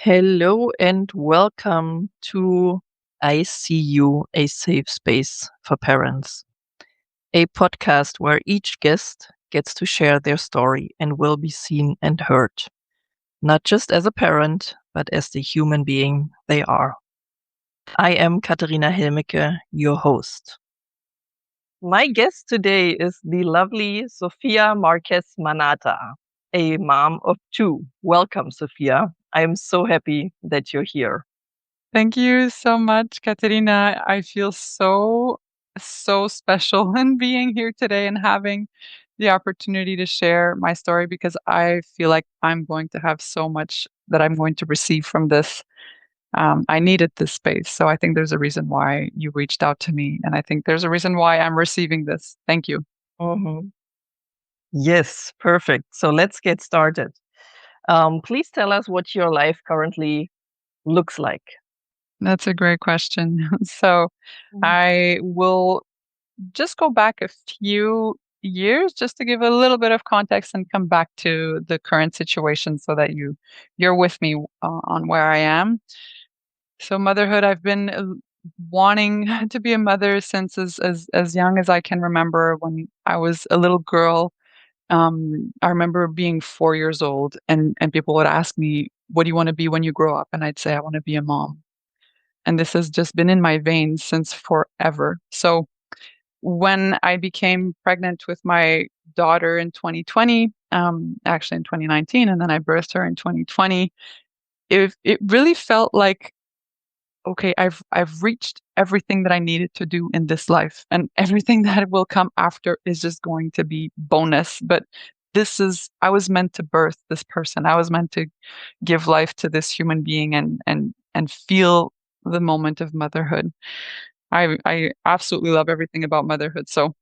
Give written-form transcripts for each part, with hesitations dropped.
Hello and welcome to I See You, a safe space for parents, a podcast where each guest gets to share their story and will be seen and heard, not just as a parent, but as the human being they are. I am Katharina Helmicke, your host. My guest today is the lovely Sofia Marques Manata, a mom of two. Welcome, Sofia. I am so happy that you're here. Thank you so much, Katerina. I feel so special in being here today and having the opportunity to share my story because I feel like I'm going to have so much that I'm going to receive from this. I needed this space. So I think there's a reason why you reached out to me. And I think there's a reason why I'm receiving this. Thank you. Mhm. Yes, perfect. So let's get started. Please tell us what your life currently looks like. That's a great question. So Mhm. I will just go back a few years just to give a little bit of context and come back to the current situation so that you're with me on where I am. So motherhood, I've been wanting to be a mother since as young as I can remember. When I was a little girl, I remember being 4 years old, and people would ask me, "What do you want to be when you grow up?" And I'd say, "I want to be a mom." And this has just been in my veins since forever. So when I became pregnant with my daughter in 2020, actually in 2019, and then I birthed her in 2020, it really felt like, okay, I've reached everything that I needed to do in this life, and everything that will come after is just going to be bonus. But I was meant to birth this person. I was meant to give life to this human being and feel the moment of motherhood. I absolutely love everything about motherhood. So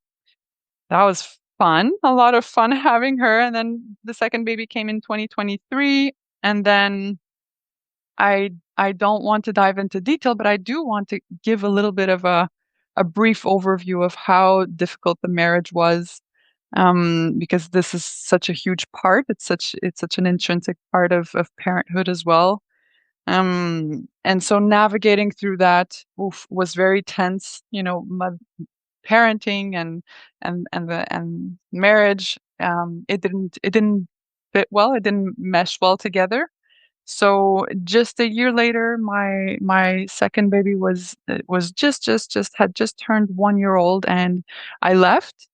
that was fun, a lot of fun having her, and then the second baby came in 2023, and then I don't want to dive into detail, but I do want to give a little bit of a brief overview of how difficult the marriage was, because this is such a huge part. It's such an intrinsic part of parenthood as well. And so navigating through that, was very tense. Parenting and marriage, it didn't fit well. It didn't mesh well together. So just a year later, my second baby was just had just turned 1 year old, and I left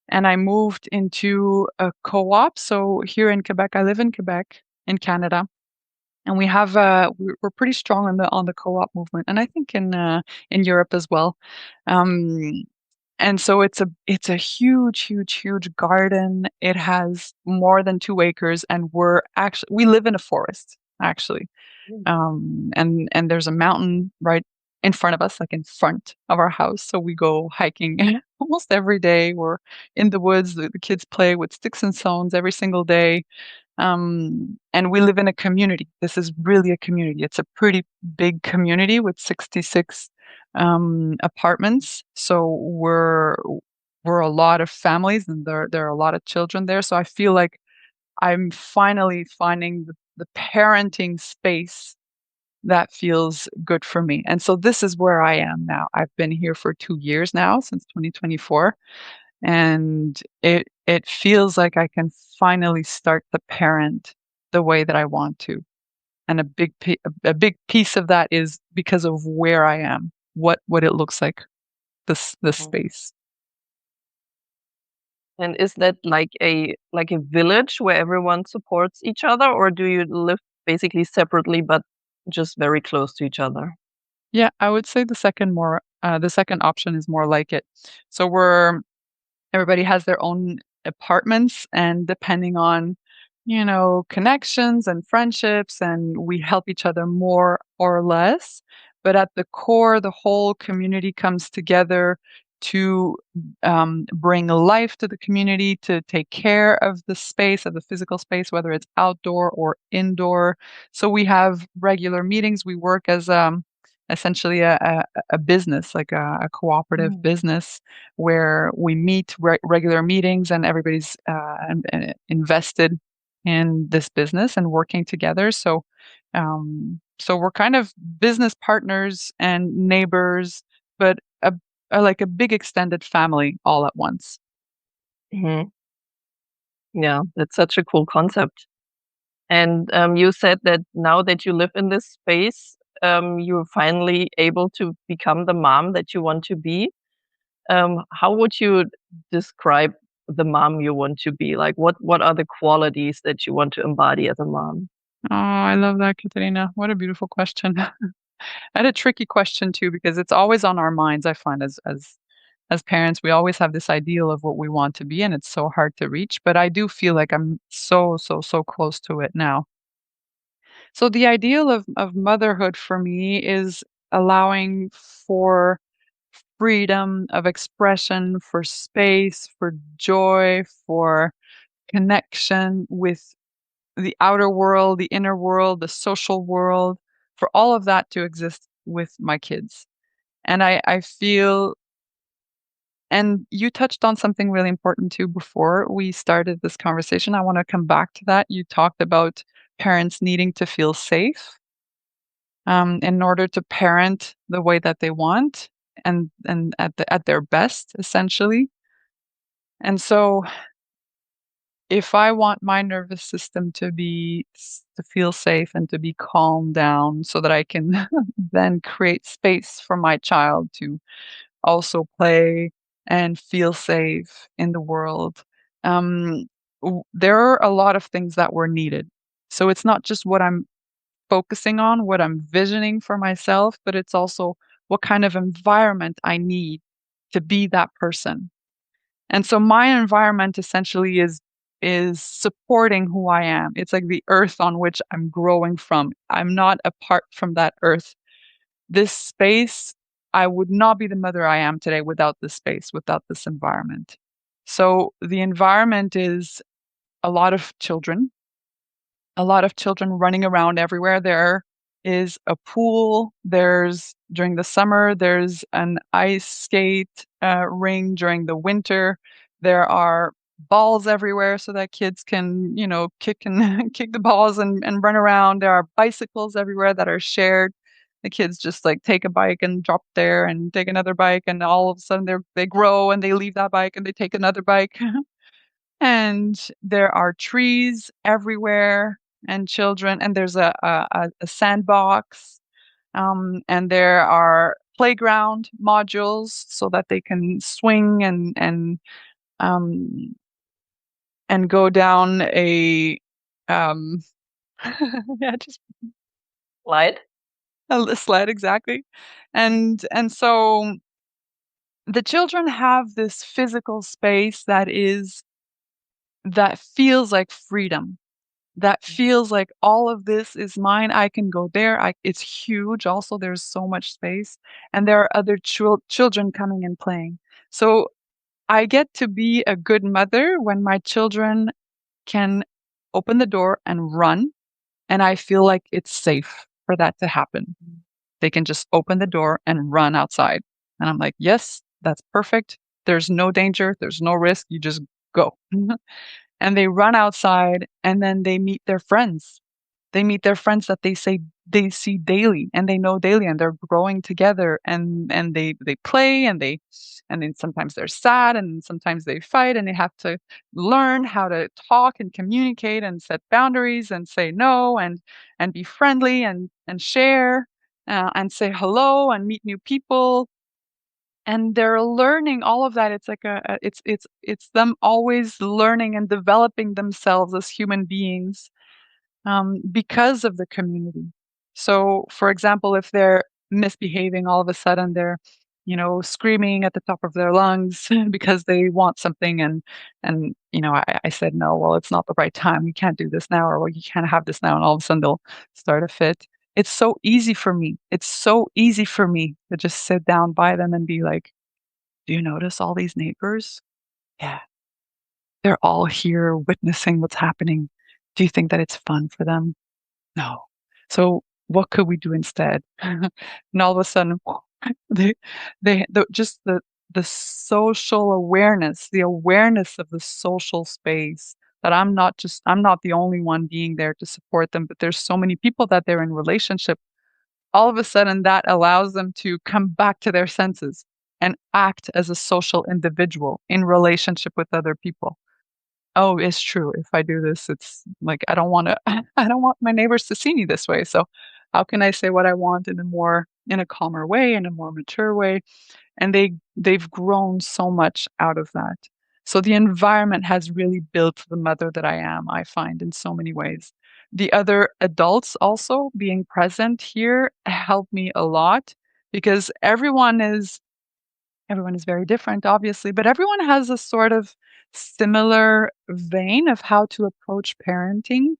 and I moved into a co-op. So here in Quebec, I live in Quebec in Canada, and we're pretty strong on the co-op movement, and I think in Europe as well. Um, and so it's a huge garden. It has more than 2 acres, and we live in a forest, actually. Mm. And there's a mountain right in front of us, like in front of our house, so we go hiking almost every day. We're in the woods. The kids play with sticks and stones every single day. And we live in a community. This is really a community. It's a pretty big community with 66 apartments. So we're a lot of families, and there are a lot of children there. So I feel like I'm finally finding the parenting space that feels good for me. And so this is where I am now. I've been here for 2 years now, since 2024, and it feels like I can finally start to parent the way that I want to. And a big piece of that is because of where I am, what it looks like, this Mhm. space. And is that like a village where everyone supports each other, or do you live basically separately but just very close to each other? Yeah, I would say the second option is more like it. So everybody has their own apartments, and depending on, connections and friendships, and we help each other more or less. But at the core, the whole community comes together to bring life to the community, to take care of the space, of the physical space, whether it's outdoor or indoor. So we have regular meetings. We work as essentially a business, like a cooperative Mm. business, where we meet regular meetings, and everybody's invested in this business and working together. So So we're kind of business partners and neighbors, but like a big extended family all at once. Mhm. Yeah, that's such a cool concept. And, you said that now that you live in this space, you're finally able to become the mom that you want to be. How would you describe the mom you want to be? Like, what are the qualities that you want to embody as a mom? Oh, I love that, Katerina. What a beautiful question. And a tricky question too, because it's always on our minds, I find as parents, we always have this ideal of what we want to be, and it's so hard to reach. But I do feel like I'm so, so, so close to it now. So the ideal of motherhood for me is allowing for freedom of expression, for space, for joy, for connection with the outer world, the inner world, the social world, for all of that to exist with my kids. And I feel, and you touched on something really important too before we started this conversation. I want to come back to that. You talked about parents needing to feel safe in order to parent the way that they want and at their best, essentially. And so if I want my nervous system to feel safe and to be calmed down so that I can then create space for my child to also play and feel safe in the world, um, there are a lot of things that were needed. So it's not just what I'm focusing on, what I'm visioning for myself, but it's also what kind of environment I need to be that person. And so my environment essentially is supporting who I am. It's like the earth on which I'm growing from. I'm not apart from that earth. This space, I would not be the mother I am today without this space, without this environment. So the environment is a lot of children, a lot of children running around everywhere. There is a pool. There's during the summer, there's an ice skate ring during the winter. There are balls everywhere so that kids can, kick and kick the balls and run around. There are bicycles everywhere that are shared. The kids just like take a bike and drop there and take another bike, and all of a sudden they grow and they leave that bike and they take another bike. And there are trees everywhere and children, and there's a sandbox, and there are playground modules so that they can swing um, and go down um, yeah, just Light? a sled, exactly. And so the children have this physical space that feels like freedom. That feels like all of this is mine. I can go there. It's huge. Also, there's so much space, and there are other children coming and playing. So I get to be a good mother when my children can open the door and run, and I feel like it's safe for that to happen. They can just open the door and run outside, and I'm like, yes, that's perfect. There's no danger. There's no risk. You just go. And they run outside, and then they meet their friends. They meet their friends that they see daily and they know daily, and they're growing together, and they play, and then sometimes they're sad and sometimes they fight, and they have to learn how to talk and communicate and set boundaries and say no and be friendly and share and say hello and meet new people, and they're learning all of that. It's like it's them always learning and developing themselves as human beings because of the community. So, for example, if they're misbehaving, all of a sudden they're, screaming at the top of their lungs because they want something, and I said no. Well, it's not the right time. We can't do this now, or well, you can't have this now, and all of a sudden they'll start a fit. It's so easy for me. It's so easy for me to just sit down by them and be like, "Do you notice all these neighbors? Yeah, they're all here witnessing what's happening. Do you think that it's fun for them? No. So what could we do instead?" And all of a sudden, they just the social awareness, the awareness of the social space that I'm not the only one being there to support them, but there's so many people that they're in relationship. All of a sudden, that allows them to come back to their senses and act as a social individual in relationship with other people. Oh, it's true. If I do this, it's like I don't want to I don't want my neighbors to see me this way. So how can I say what I want in a calmer way, in a more mature way? And they've grown so much out of that. So the environment has really built the mother that I am, I find, in so many ways. The other adults also being present here helped me a lot because everyone is very different, obviously, but everyone has a sort of similar vein of how to approach parenting,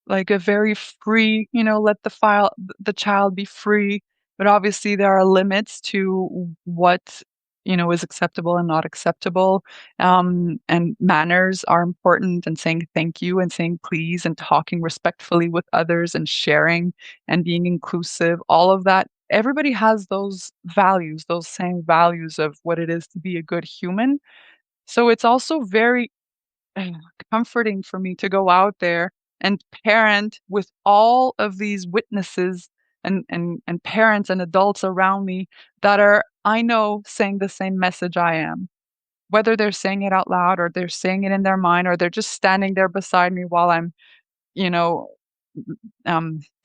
like a very free, let the child be free, but obviously there are limits to what, is acceptable and not acceptable. And manners are important, and saying thank you and saying please and talking respectfully with others and sharing and being inclusive, all of that. Everybody has those values, those same values of what it is to be a good human. So it's also very uh, comforting for me to go out there and parent with all of these witnesses and parents and adults around me that are, I know, saying the same message I am. Whether they're saying it out loud or they're saying it in their mind or they're just standing there beside me while I'm, you know,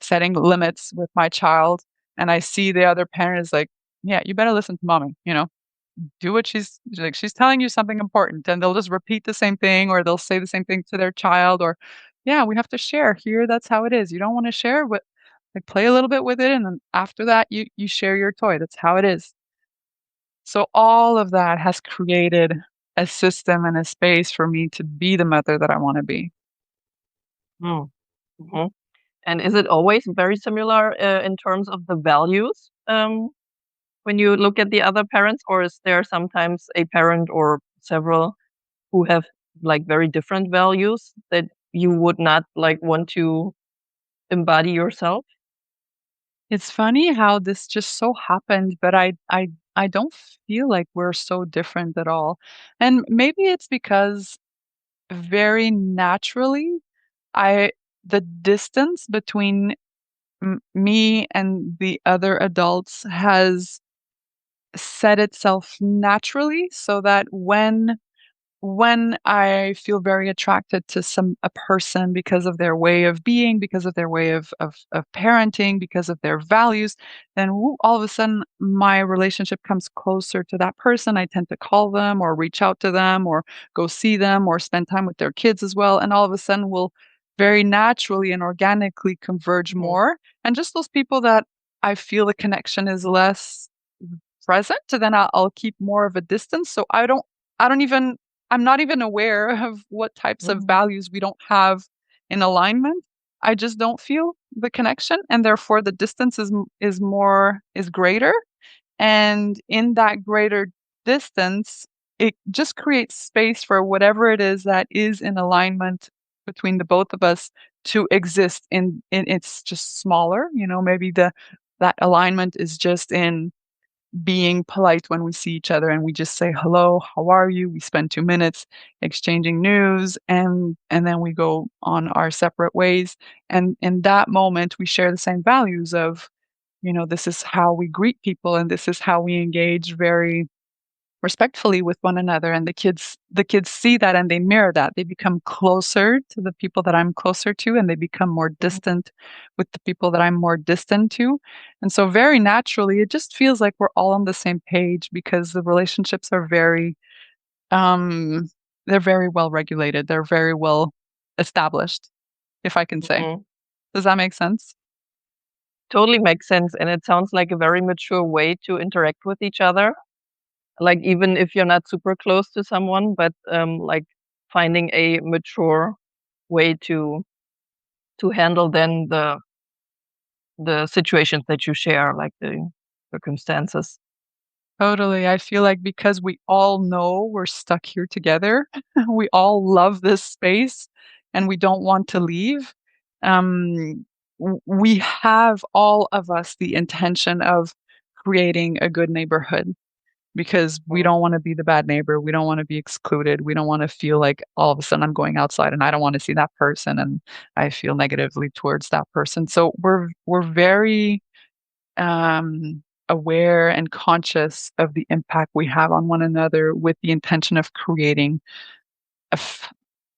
setting limits with my child. And I see the other parent is like, yeah, you better listen to mommy, do what she's telling you something important, and they'll just repeat the same thing or they'll say the same thing to their child or, "Yeah, we have to share here, that's how it is. You don't wanna share, what like, play a little bit with it, and then after that, you share your toy. That's how it is." So all of that has created a system and a space for me to be the mother that I wanna be. Mm. Mhm. And is it always very similar, in terms of the values, when you look at the other parents, or is there sometimes a parent or several who have, like, very different values that you would not, like, want to embody yourself? It's funny how this just so happened, but I don't feel like we're so different at all. And maybe it's because very naturally, I the distance between me and the other adults has set itself naturally so that when I feel very attracted to a person because of their way of being, because of their way of parenting, because of their values, then all of a sudden my relationship comes closer to that person. I tend to call them or reach out to them or go see them or spend time with their kids as well. And all of a sudden we'll very naturally and organically converge Mhm, more. And just those people that I feel the connection is less present, then I'll keep more of a distance. So I don't even I'm not even aware of what types of mhm, values we don't have in alignment. I just don't feel the connection, and therefore the distance is greater. And in that greater distance, it just creates space for whatever it is that is in alignment between the both of us to exist in it's just smaller, maybe the that alignment is just in being polite when we see each other and we just say hello, how are you? We spend 2 minutes exchanging news and then we go on our separate ways. And in that moment we share the same values of, this is how we greet people and this is how we engage very respectfully with one another, and the kids see that and they mirror that. They become closer to the people that I'm closer to and they become more mhm, distant with the people that I'm more distant to. And so very naturally it just feels like we're all on the same page because the relationships are um they're very well regulated. They're very well established, if I can say. mhm. Does that make sense? Totally makes sense, and it sounds like a very mature way to interact with each other. Like, even if you're not super close to someone, but, like, finding a mature way to handle then the situations that you share, like the circumstances. Totally. I feel like because we all know we're stuck here together, we all love this space and we don't want to leave. We have all of us the intention of creating a good neighborhood. because we Mm. don't want to be the bad neighbor. We don't want to be excluded. We don't want to feel like all of a sudden I'm going outside and I don't want to see that person and I feel negatively towards that person. So we're very aware and conscious of the impact we have on one another with the intention of creating a, f-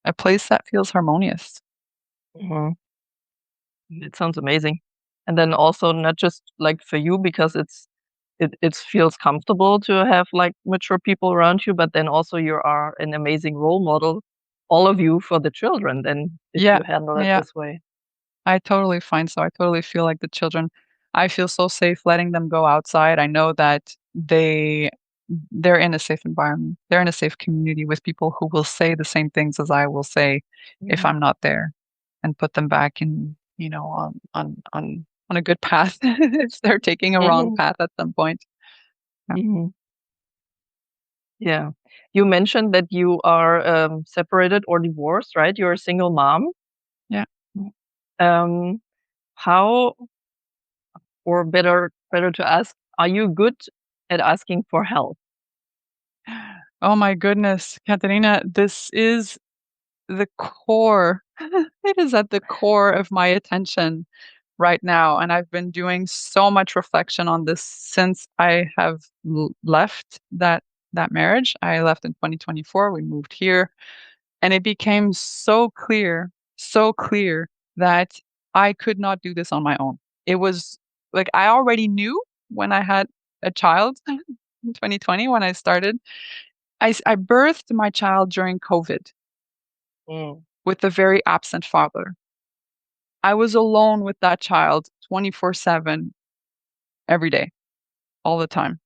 a place that feels harmonious. Mhm. It sounds amazing. And then also not just like for you because it feels comfortable to have like mature people around you, but then also you are an amazing role model, all of you for the children then if Yeah, you handle it yeah, this way. I totally find so. I totally feel like the children, I feel so safe letting them go outside. I know that they're in a safe environment. They're in a safe community with people who will say the same things as I will say if Mhm. I'm not there, and put them back in, on a good path if they're taking a wrong Mhm. path at some point. Yeah. Mhm. Yeah. You mentioned that you are separated or divorced, right? You're a single mom. Yeah. Mm. Um, how or better to ask, are you good at asking for help? Oh my goodness, Katerina, this is the core. It is at the core of my attention right now, and I've been doing so much reflection on this since I have left that marriage. I left in 2024. We moved here, and it became so clear that I could not do this on my own. It was like I already knew when I had a child in 2020 when I started. I birthed my child during COVID Mm. with a very absent father. I was alone with that child 24/7 every day, all the time.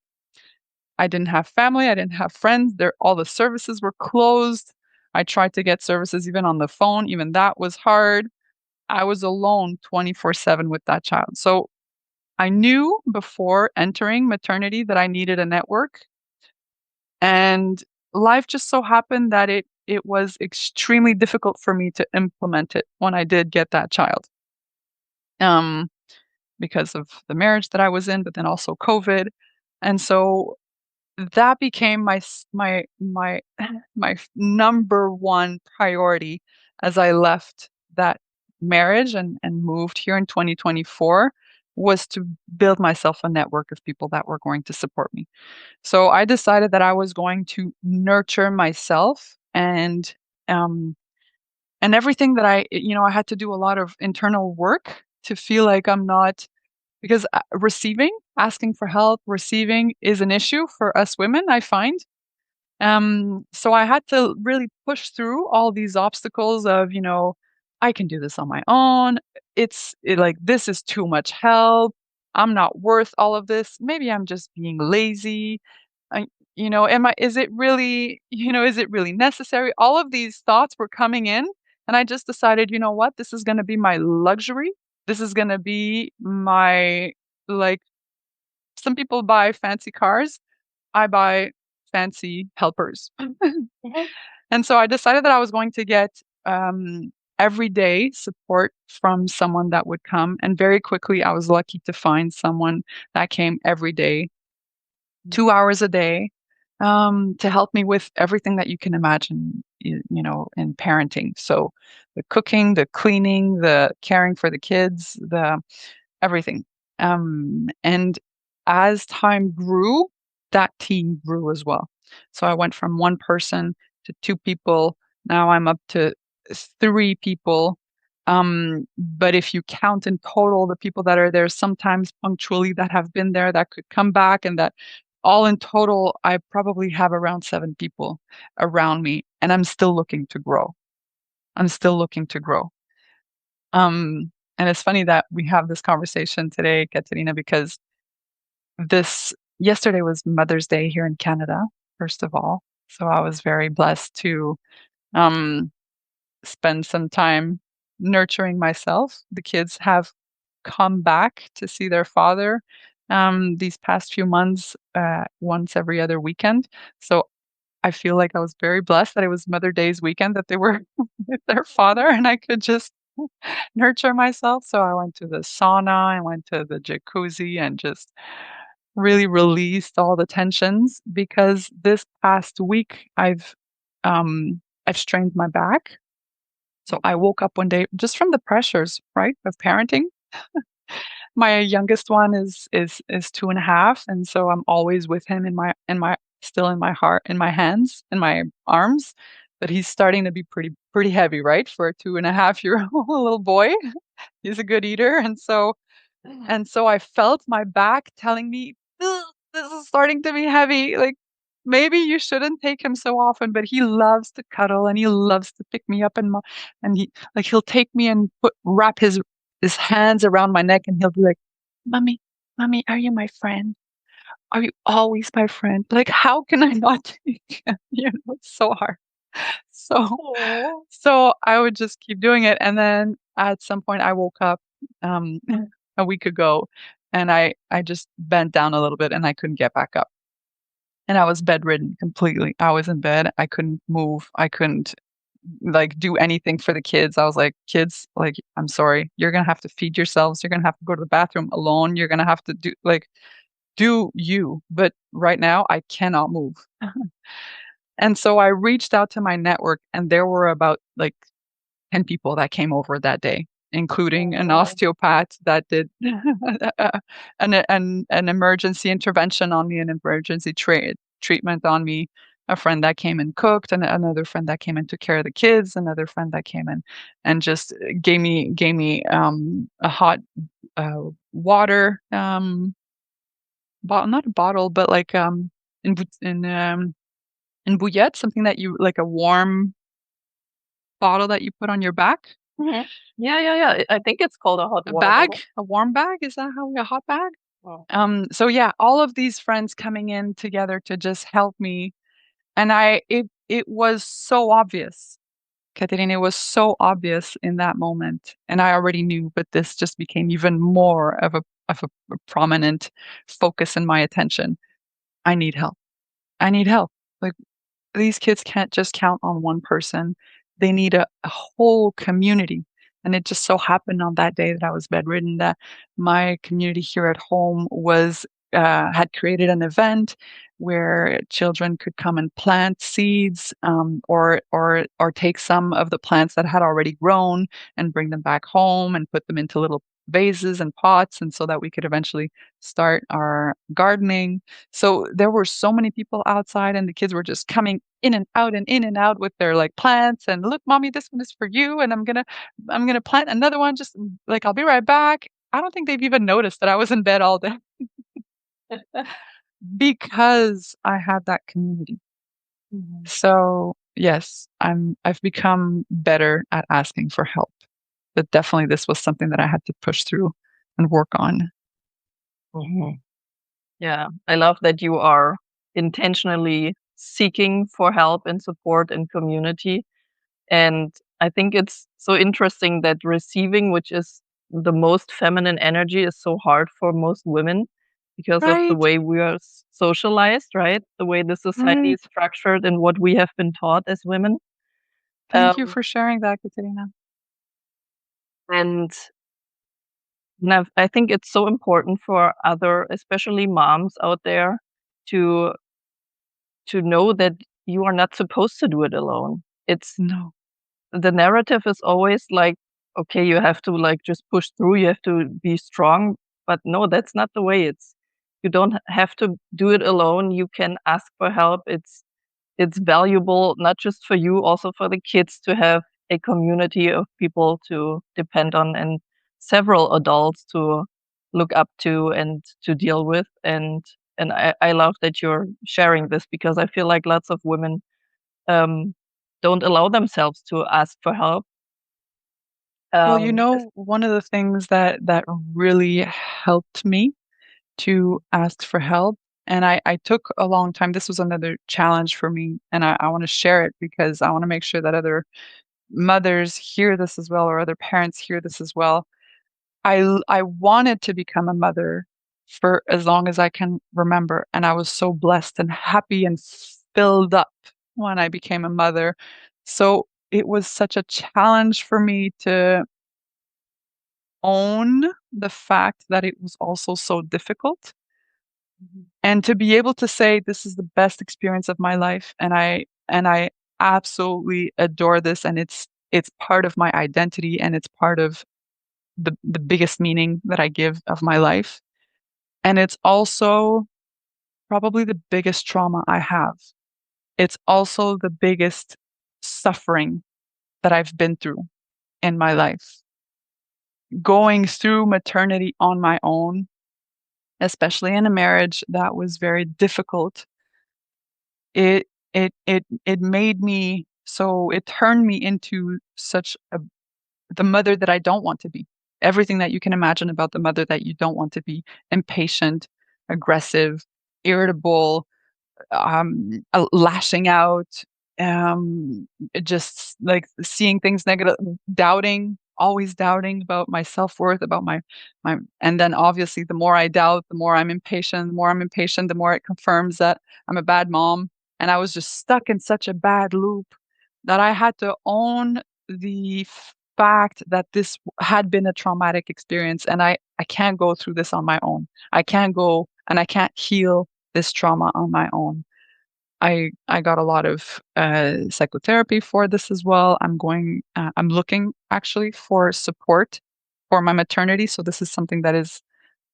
I didn't have family, I didn't have friends. There all the services were closed. I tried to get services even on the phone, even that was hard. I was alone 24/7 with that child. So I knew before entering maternity that I needed a network, and life just so happened that it was extremely difficult for me to implement it when I did get that child. Um because of the marriage that I was in, but then also COVID. And so that became my my number one priority as I left that marriage and moved here in 2024 was to build myself a network of people that were going to support me. So I decided that I was going to nurture myself um and everything that I had to do a lot of internal work to feel like I'm not because, asking for help, receiving is an issue for us women, I find. So I had to really push through all these obstacles of, I can do this on my own. Like, this is too much help. I'm not worth all of this. Maybe I'm just being lazy. I, is it really, is it really necessary? All of these thoughts were coming in. And I just decided, you know what? This is going to be my luxury. This is going to be my, like, some people buy fancy cars. I buy fancy helpers. Mhm. And so I decided that I was going to get everyday support from someone that would come. And very quickly, I was lucky to find someone that came every day, 2 hours a day, to help me with everything that you can imagine, in parenting. So the cooking, the cleaning, the caring for the kids, the everything. And as time grew, that team grew as well. So I went from one person to two people. Now I'm up to three people. But if you count in total the people that are there, sometimes punctually that have been there that could come back, and that all in total, I probably have around 7 people around me, and I'm still looking to grow. I'm still looking to grow. And it's funny that we have this conversation today, Katerina, because this yesterday was Mother's Day here in Canada, first of all. So I was very blessed to um, spend some time nurturing myself. The kids have come back to see their father these past few months, once every other weekend. So I feel like I was very blessed that it was Mother Day's weekend that they were with their father and I could just nurture myself. So I went to the sauna, I went to the jacuzzi and just really released all the tensions because this past week I've strained my back. So I woke up one day just from the pressures, right, of parenting. My youngest one is 2.5, and so I'm always with him in my still in my heart, in my hands, in my arms, but he's starting to be pretty heavy, right, for a 2.5-year-old little boy. He's a good eater, and so I felt my back telling me, "Ugh, this is starting to be heavy. Like, maybe you shouldn't take him so often." But he loves to cuddle and he loves to pick me up and he'll take me and wrap his hands around my neck and he'll be like, "Mommy, mommy, are you my friend? Are you always my friend?" Like, how can I not take him? It's so hard. So Oh. so I would just keep doing it, and then at some point I woke up, um, a week ago, and I just bent down a little bit and I couldn't get back up. And I was bedridden completely. I was in bed, I couldn't move, I couldn't, like, do anything for the kids. I was like, "Kids, like, I'm sorry, you're gonna have to feed yourselves, you're gonna have to go to the bathroom alone, you're gonna have to do you, but right now I cannot move." And so I reached out to my network, and there were about, like, 10 people that came over that day, including an Oh. osteopath that did an emergency intervention on me, an emergency treatment on me, a friend that came and cooked, and another friend that came and took care of the kids, another friend that came in and just gave me a hot, water, not a bottle, but like, in bouillette, something that you like a warm bottle that you put on your back. Mhm. Yeah, yeah, yeah. I think it's called a hot A water bag? bottle. A warm bag? Is that how a hot bag? Oh. So yeah, all of these friends coming in together to just help me, and it was so obvious, Katerina, it was so obvious in that moment, and I already knew, but this just became even more of a prominent focus in my attention. I need help. I need help. Like, these kids can't just count on one person. They need a whole community. And it just so happened on that day that I was bedridden that my community here at home had created an event where children could come and plant seeds, or take some of the plants that had already grown and bring them back home and put them into little vases and pots, and so that we could eventually start our gardening. So there were so many people outside and the kids were just coming in and out and in and out with their, like, plants, and, "Look, mommy, this one is for you, and I'm gonna plant another one, just, like, I'll be right back." I don't think they've even noticed that I was in bed all day because I had that community. Mhm. So, yes, I've become better at asking for help, but definitely this was something that I had to push through and work on. Mhm. Yeah, I love that you are intentionally seeking for help and support and community. And I think it's so interesting that receiving, which is the most feminine energy, is so hard for most women because of the Right, way we are socialized, right? The way the society right. is structured and what we have been taught as women. Thank you Um, for sharing that, Katerina. and I think it's so important for other, especially moms out there, to know that you are not supposed to do it alone. It's No. the narrative is always like, okay, you have to like just push through, you have to be strong. But no, that's not the way. It's you don't have to do it alone. You can ask for help. It's valuable not just for you, also for the kids to have a community of people to depend on and several adults to look up to and to deal with. And I love that you're sharing this because I feel like lots of women um, don't allow themselves to ask for help. Well, Es one of the things that really helped me to ask for help, and I took a long time. This was another challenge for me, and I want to share it because I want to make sure that other mothers hear this as well, or other parents hear this as well. I wanted to become a mother for as long as I can remember, and I was so blessed and happy and filled up when I became a mother. So it was such a challenge for me to own the fact that it was also so difficult, And to be able to say this is the best experience of my life, and I absolutely adore this, and it's part of my identity, and it's part of the biggest meaning that I give of my life. And it's also probably the biggest trauma I have. It's also the biggest suffering that I've been through in my life. Going through maternity on my own, especially in a marriage that was very difficult, it made me so it turned me into such a the mother that I don't want to be. Everything that you can imagine about the mother that you don't want to be: impatient, aggressive, irritable, lashing out, just like seeing things negative, doubting, always doubting about my self-worth, about my and then obviously the more I doubt, the more I'm impatient, the more I'm impatient, the more it confirms that I'm a bad mom. And I was just stuck in such a bad loop that I had to own the fact that this had been a traumatic experience, and I can't go through this on my own. I can't go and I can't heal this trauma on my own. I got a lot of psychotherapy for this as well. I'm looking actually for support for my maternity. So this is something that is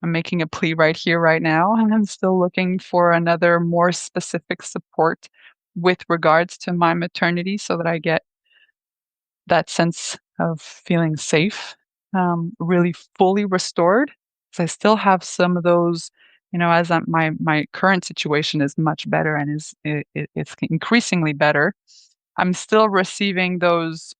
I'm making a plea right here, right now, and I'm still looking for another more specific support with regards to my maternity, so that I get that sense of feeling safe, really fully restored. 'Cause I still have some of those, as my current situation is much better and it's increasingly better. I'm still receiving those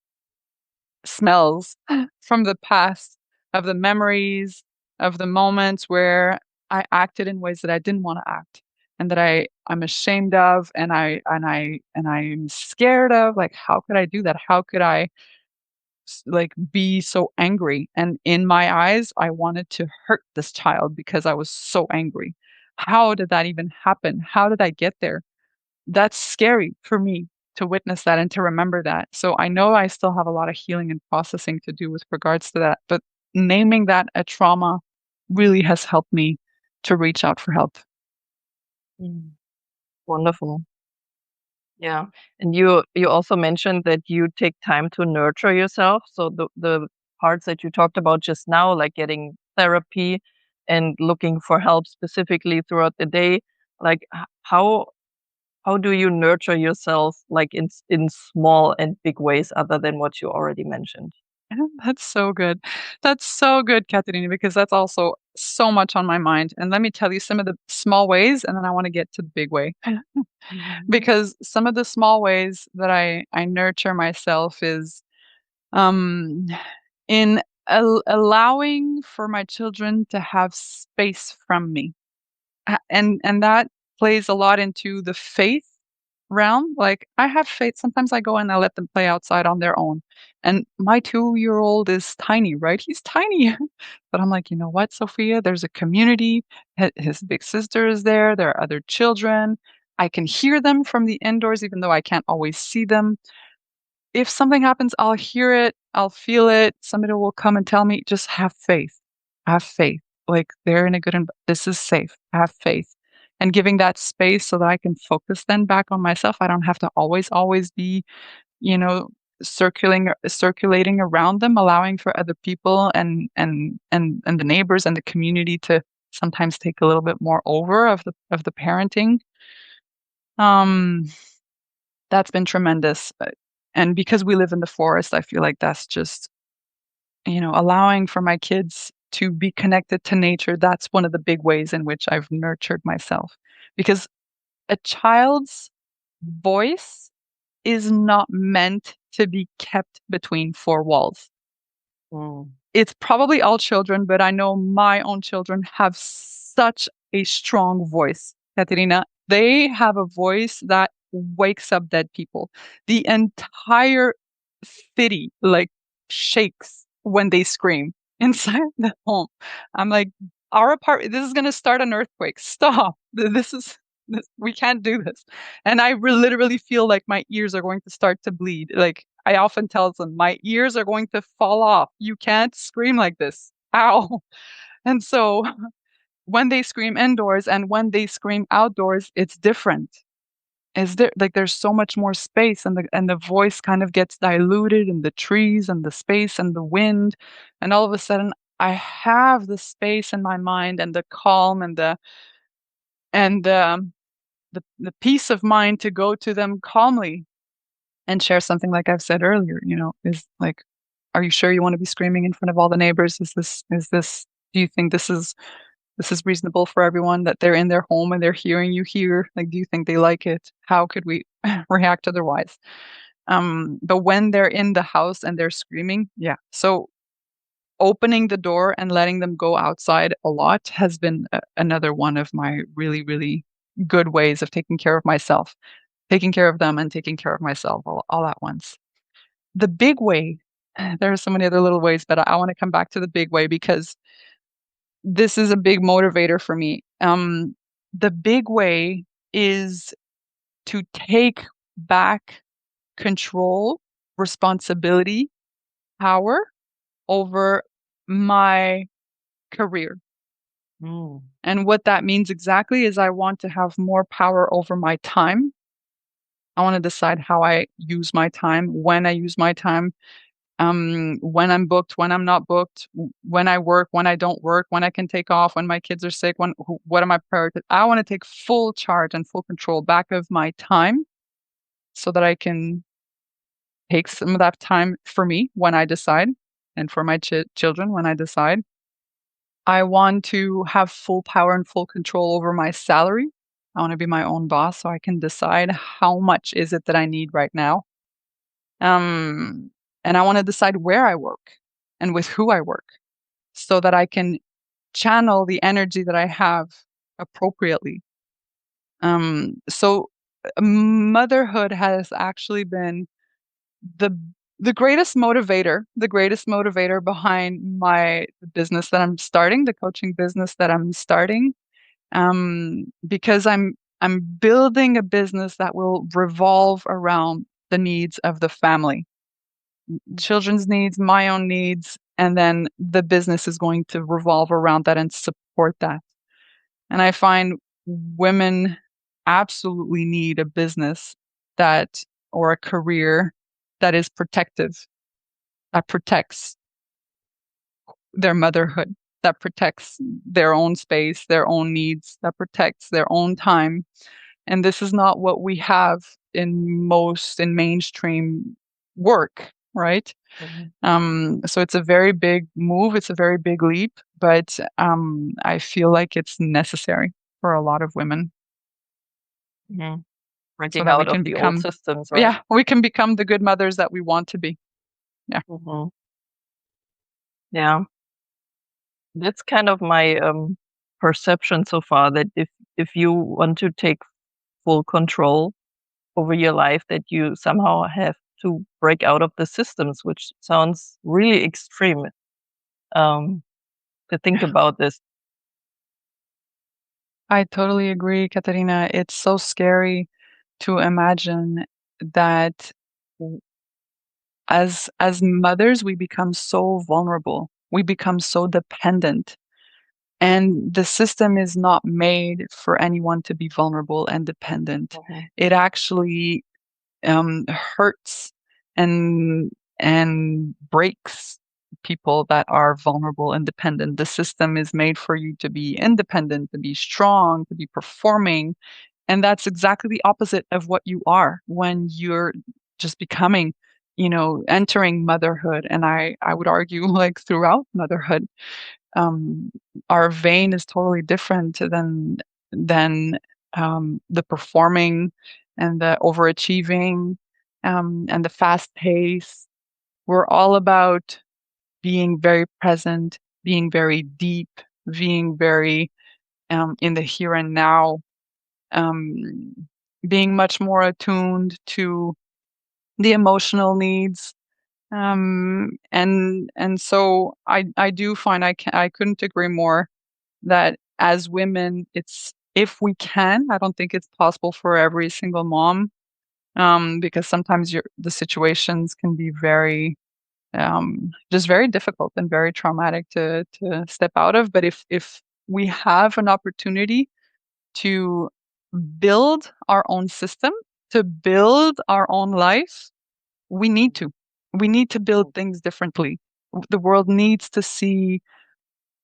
smells from the past, of the memories, of the moments where I acted in ways that I didn't want to act, and that I'm ashamed of, and I'm scared of. Like, how could I do that? How could I like be so angry? And in my eyes, I wanted to hurt this child because I was so angry. How did that even happen? How did I get there? That's scary for me to witness that and to remember that. So I know I still have a lot of healing and processing to do with regards to that, but naming that a trauma really has helped me to reach out for help. Mm. Wonderful. Yeah. And you also mentioned that you take time to nurture yourself. So the parts that you talked about just now, like getting therapy and looking for help specifically throughout the day, like how do you nurture yourself like in small and big ways other than what you already mentioned? That's so good. That's so good, Katerina, because that's also so much on my mind. And let me tell you some of the small ways, and then I want to get to the big way. Mhm. Because some of the small ways that I nurture myself is um, in allowing for my children to have space from me. And that plays a lot into the faith realm. Like, I have faith. Sometimes I go and I let them play outside on their own. And my 2-year-old is tiny, right? He's tiny. But I'm like, you know what, Sophia? There's a community. His big sister is there. There are other children. I can hear them from the indoors, even though I can't always see them. If something happens, I'll hear it, I'll feel it, somebody will come and tell me, "Just have faith. Have faith. Like, they're in a good this is safe. Have faith." And giving that space so that I can focus then back on myself. I don't have to always be, you know, circulating around them, allowing for other people and the neighbors and the community to sometimes take a little bit more over of the parenting. Um that's been tremendous, and because we live in the forest, I feel like that's just, allowing for my kids to be connected to nature. That's one of the big ways in which I've nurtured myself, because a child's voice is not meant to be kept between 4 walls. Mm. It's probably all children, but I know my own children have such a strong voice, Katerina. They have a voice that wakes up dead people. The entire city like shakes when they scream inside the home. I'm like, our apartment, this is going to start an earthquake. Stop. We can't do this. And I literally feel like my ears are going to start to bleed. Like, I often tell them, my ears are going to fall off. You can't scream like this. Ow. And so when they scream indoors and when they scream outdoors, it's different. Is there like there's so much more space, and the voice kind of gets diluted in the trees and the space and the wind, and all of a sudden I have the space in my mind and the calm and the peace of mind to go to them calmly and share something like I've said earlier, is like, are you sure you want to be screaming in front of all the neighbors? Is this do you think this is reasonable for everyone that they're in their home and they're hearing you here? Like, do you think they like it? How could we react otherwise? But when they're in the house and they're screaming, yeah. So opening the door and letting them go outside a lot has been another one of my really, really good ways of taking care of myself, taking care of them and taking care of myself all at once. The big way, there are so many other little ways, but I want to come back to the big way because this is a big motivator for me. The big way is to take back control, responsibility, power over my career. Mm. And what that means exactly is I want to have more power over my time. I want to decide how I use my time, when I use my time, when I'm booked, when I'm not booked, when I work, when I don't work, when I can take off, when my kids are sick, what are my priorities? I want to take full charge and full control back of my time so that I can take some of that time for me when I decide, and for my children when I decide. I want to have full power and full control over my salary. I want to be my own boss so I can decide how much is it that I need right now. Um, and I want to decide where I work and with who I work so that I can channel the energy that I have appropriately. So motherhood has actually been the the greatest motivator behind the business that I'm starting, the coaching business that I'm starting, because I'm building a business that will revolve around the needs of the family, children's needs, my own needs, and then the business is going to revolve around that and support that. And I find women absolutely need a business that or a career that is protective, that protects their motherhood, that protects their own space, their own needs, that protects their own time. And this is not what we have in mainstream work, right? Mhm. So it's a very big move, it's a very big leap, but I feel like it's necessary for a lot of women Mhm. so Breaking that we out of can the old become, systems, right? yeah, we can become the good mothers that we want to be. Yeah. Mhm. Yeah, that's kind of my perception so far, that if you want to take full control over your life, that you somehow have to break out of the systems, which sounds really extreme, um, to think about this. I totally agree, Katarina. It's so scary to imagine that as mothers we become so vulnerable. We become so dependent. And the system is not made for anyone to be vulnerable and dependent. Mhm. It actually hurts and breaks people that are vulnerable and dependent. The system is made for you to be independent, to be strong, to be performing, and that's exactly the opposite of what you are when you're just becoming, entering motherhood. And I would argue like throughout motherhood, um, our vein is totally different than the performing and the overachieving, and the fast pace. We're all about being very present, being very deep, being very in the here and now, um, being much more attuned to the emotional needs. And so I do find I couldn't agree more that as women, it's if we can, I don't think it's possible for every single mom, because sometimes the situations can be very just very difficult and very traumatic to step out of. But if we have an opportunity to build our own system, to build our own life, we need to. We need to build things differently. The world needs to see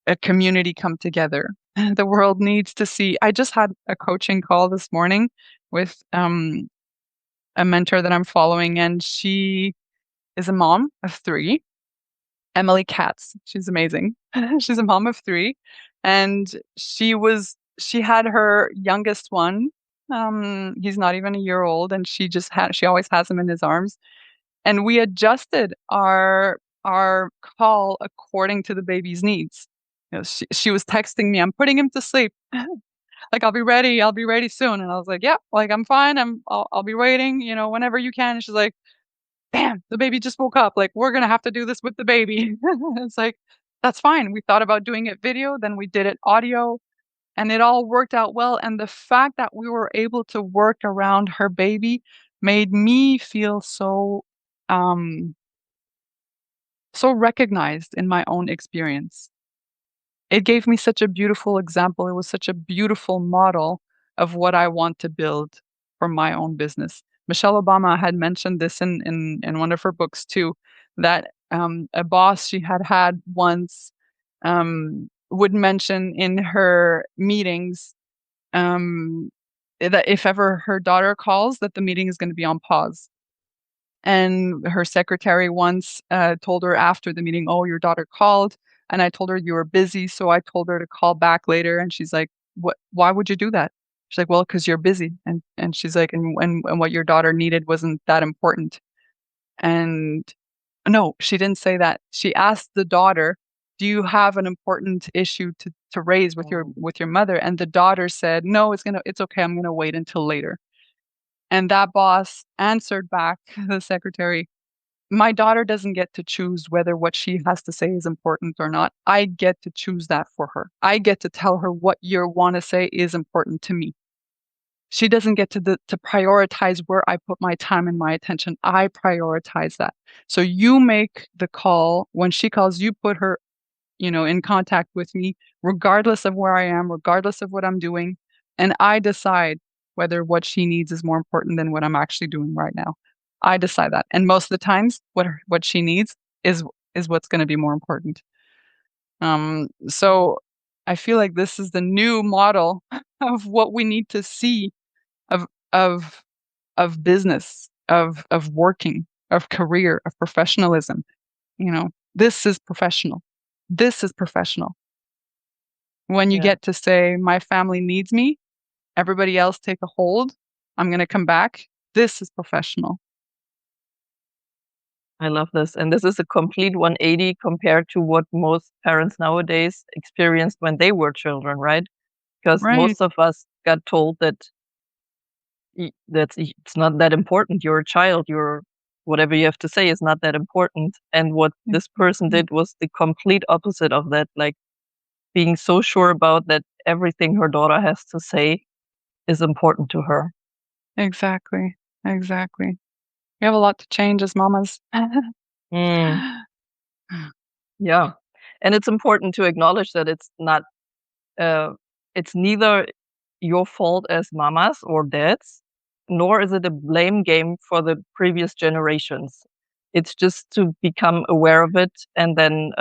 a community come together. The world needs to see. I just had a coaching call this morning with a mentor that I'm following, and she is a mom of three. Emily Katz. She's amazing. She's a mom of three, and she had her youngest one. He's not even a year old, and she always has him in his arms. And we adjusted our call according to the baby's needs. She was texting me, "I'm putting him to sleep. Like I'll be ready soon." And I was like, "Yeah, like I'm fine. I'll be waiting, whenever you can." And she's like, "Damn, the baby just woke up. Like we're gonna have to do this with the baby." It's like, that's fine. We thought about doing it video, then we did it audio, and it all worked out well. And the fact that we were able to work around her baby made me feel um so recognized in my own experience. It gave me such a beautiful example. It was such a beautiful model of what I want to build for my own business. Michelle Obama had mentioned this in one of her books too, that a boss she had once would mention in her meetings that if ever her daughter calls, that the meeting is going to be on pause. And her secretary once told her after the meeting, "Oh, your daughter called, and I told her you were busy, so I told her to call back later." And she's like, "What? Why would you do that?" She's like, "Well, because you're busy." And she's like, and what your daughter needed wasn't that important." And no, she didn't say that. She asked the daughter, "Do you have an important issue to raise with Mm. your mother?" And the daughter said, "No, it's okay. I'm gonna wait until later." And that boss answered back, the secretary, "My daughter doesn't get to choose whether what she has to say is important or not. I get to choose that for her. I get to tell her what you want to say is important to me. She doesn't get to prioritize where I put my time and my attention. I prioritize that. So you make the call. When she calls, you put her, in contact with me, regardless of where I am, regardless of what I'm doing. And I decide whether what she needs is more important than what I'm actually doing right now. I decide that. And most of the times what she needs is what's going to be more important. So I feel like this is the new model of what we need to see of of business, of working, of career, of professionalism. This is professional. This is professional. When you Yeah, get to say, "My family needs me, everybody else take a hold, I'm going to come back," this is professional. I love this. And this is a complete 180 compared to what most parents nowadays experienced when they were children, right? Because Right. most of us got told that it's not that important. You're a child. You're whatever you have to say is not that important. And what this person Mm, did was the complete opposite of that. Like being so sure about that everything her daughter has to say is important to her. exactly. Exactly. We have a lot to change as mamas. Mm, yeah. And it's important to acknowledge that uh, it's neither your fault as mamas or dads, nor is it a blame game for the previous generations. It's just to become aware of it and then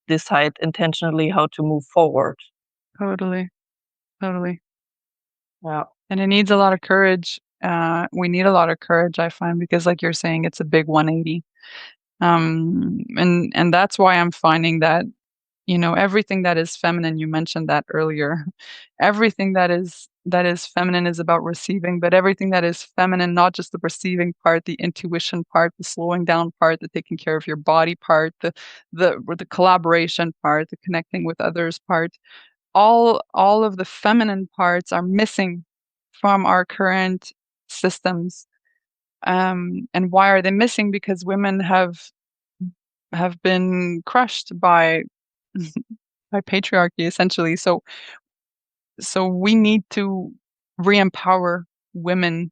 decide intentionally how to move forward. Totally. Totally. Yeah. And it needs a lot of courage. We need a lot of courage, I find, because like you're saying, it's a big 180. And that's why I'm finding that, everything that is feminine, you mentioned that earlier. Everything that is feminine is about receiving, but everything that is feminine, not just the receiving part, the intuition part, the slowing down part, the taking care of your body part, the collaboration part, the connecting with others part, all of the feminine parts are missing from our current systems. And why are they missing? Because women have been crushed by patriarchy, essentially. So we need to re-empower women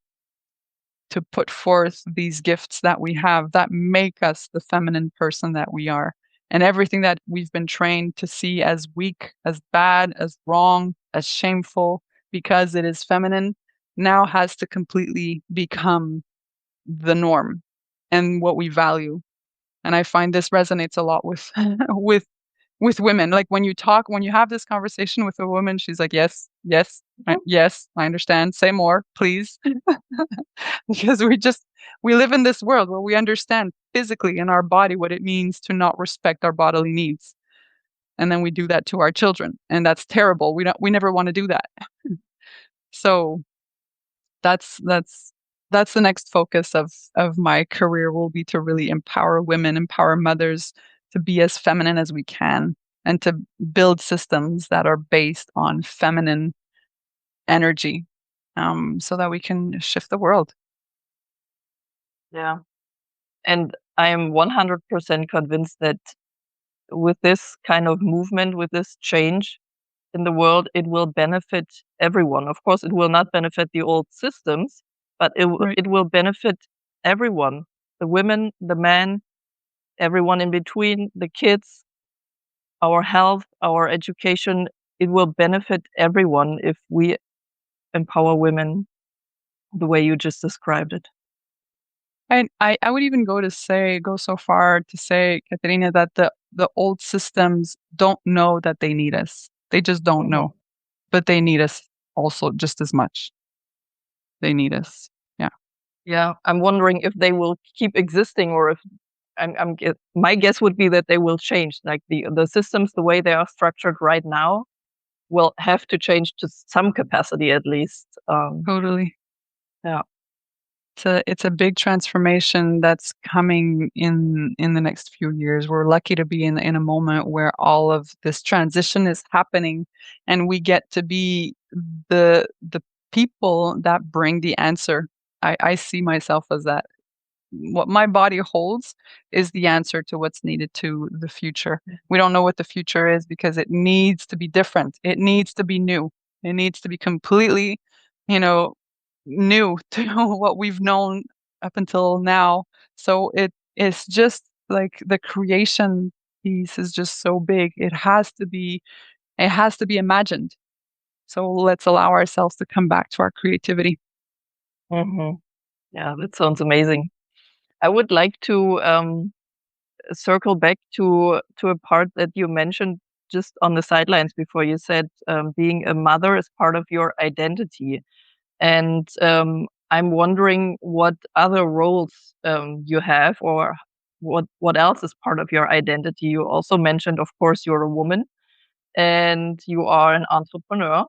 to put forth these gifts that we have that make us the feminine person that we are. And everything that we've been trained to see as weak, as bad, as wrong, as shameful, because it is feminine, now has to completely become the norm and what we value. And I find this resonates a lot with with with women. Like when you have this conversation with a woman, she's like, "Yes, yes, yes, I understand. Say more, please." Because we live in this world where we understand physically in our body what it means to not respect our bodily needs. And then we do that to our children, and that's terrible. We never want to do that. So that's the next focus of my career will be to really empower women, empower mothers to be as feminine as we can and to build systems that are based on feminine energy, so that we can shift the world. Yeah. And I am 100% convinced that with this kind of movement, with this change in the world, it will benefit everyone. Of course, it will not benefit the old systems, but Right. it will benefit everyone, the women, the men, everyone in between, the kids, our health, our education. It will benefit everyone if we empower women the way you just described it. And I would even go so far to say, Katerina, that the old systems don't know that they need us. They just don't Mhm. know, but they need us also just as much. They need us. Yeah. Yeah, I'm wondering if they will keep existing or if my guess would be that they will change. Like the systems, the way they are structured right now, will have to change to some capacity at least. Totally. Yeah. It's a big transformation that's coming in the next few years. We're lucky to be in a moment where all of this transition is happening, and we get to be the people that bring the answer. I see myself as that. What my body holds is the answer to what's needed to the future. We don't know what the future is because it needs to be different. It needs to be new. It needs to be completely, you know, new to what we've known up until now. So it's just like the creation piece is just so big. It has to be imagined. So let's allow ourselves to come back to our creativity. Hmm. Yeah, that sounds amazing. I would like to circle back to a part that you mentioned just on the sidelines before. You said being a mother is part of your identity. And I'm wondering what other roles you have or what else is part of your identity. You also mentioned, of course, you're a woman and you are an entrepreneur.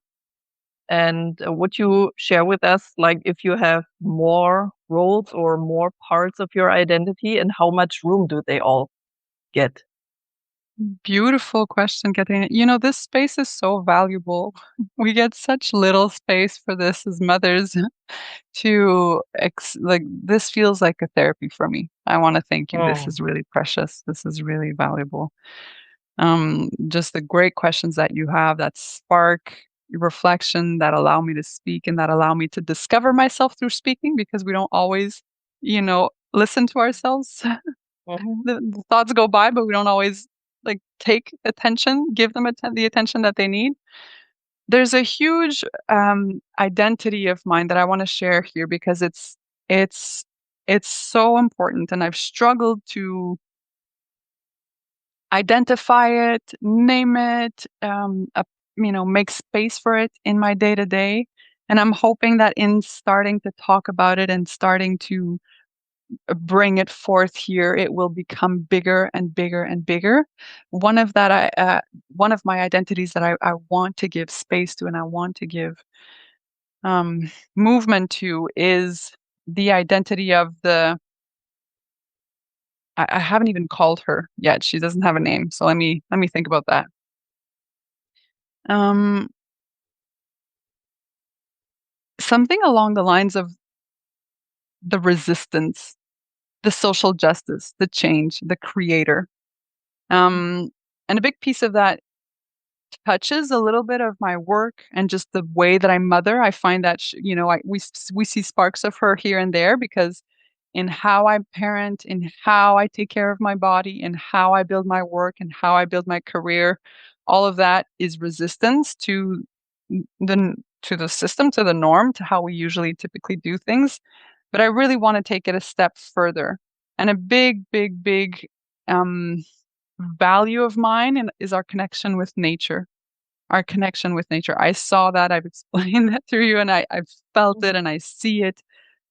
And would you share with us, like, if you have more roles or more parts of your identity, and how much room do they all get? Beautiful question, Katrina. This space is so valuable. We get such little space for this as mothers like this feels like a therapy for me. I want to thank you. This Mm, is really precious. This is really valuable. Just the great questions that you have that spark reflection, that allow me to speak and that allow me to discover myself through speaking because we don't always, listen to ourselves. mhm, The thoughts go by, but we don't always like take attention, give them the attention that they need. There's a huge identity of mine that I want to share here because it's it's so important, and I've struggled to identify it, name it, make space for it in my day to day. And I'm hoping that in starting to talk about it and starting to bring it forth here, it will become bigger and bigger and bigger. One of my identities that I want to give space to and I want to give movement to is the identity of the. I haven't even called her yet. She doesn't have a name, so let me think about that. Um, Something along the lines of the resistance, the social justice, the change, the creator. Um, and a big piece of that touches a little bit of my work and just the way that I mother. I find that we see sparks of her here and there because in how I parent, in how I take care of my body, in how I build my work, and how I build my career. All of that is resistance to the system, to the norm, to how we usually typically do things. But I really want to take it a step further. And a big, big, big value of mine is our connection with nature. Our connection with nature. I saw that, I've explained that through you, and I've felt it and I see it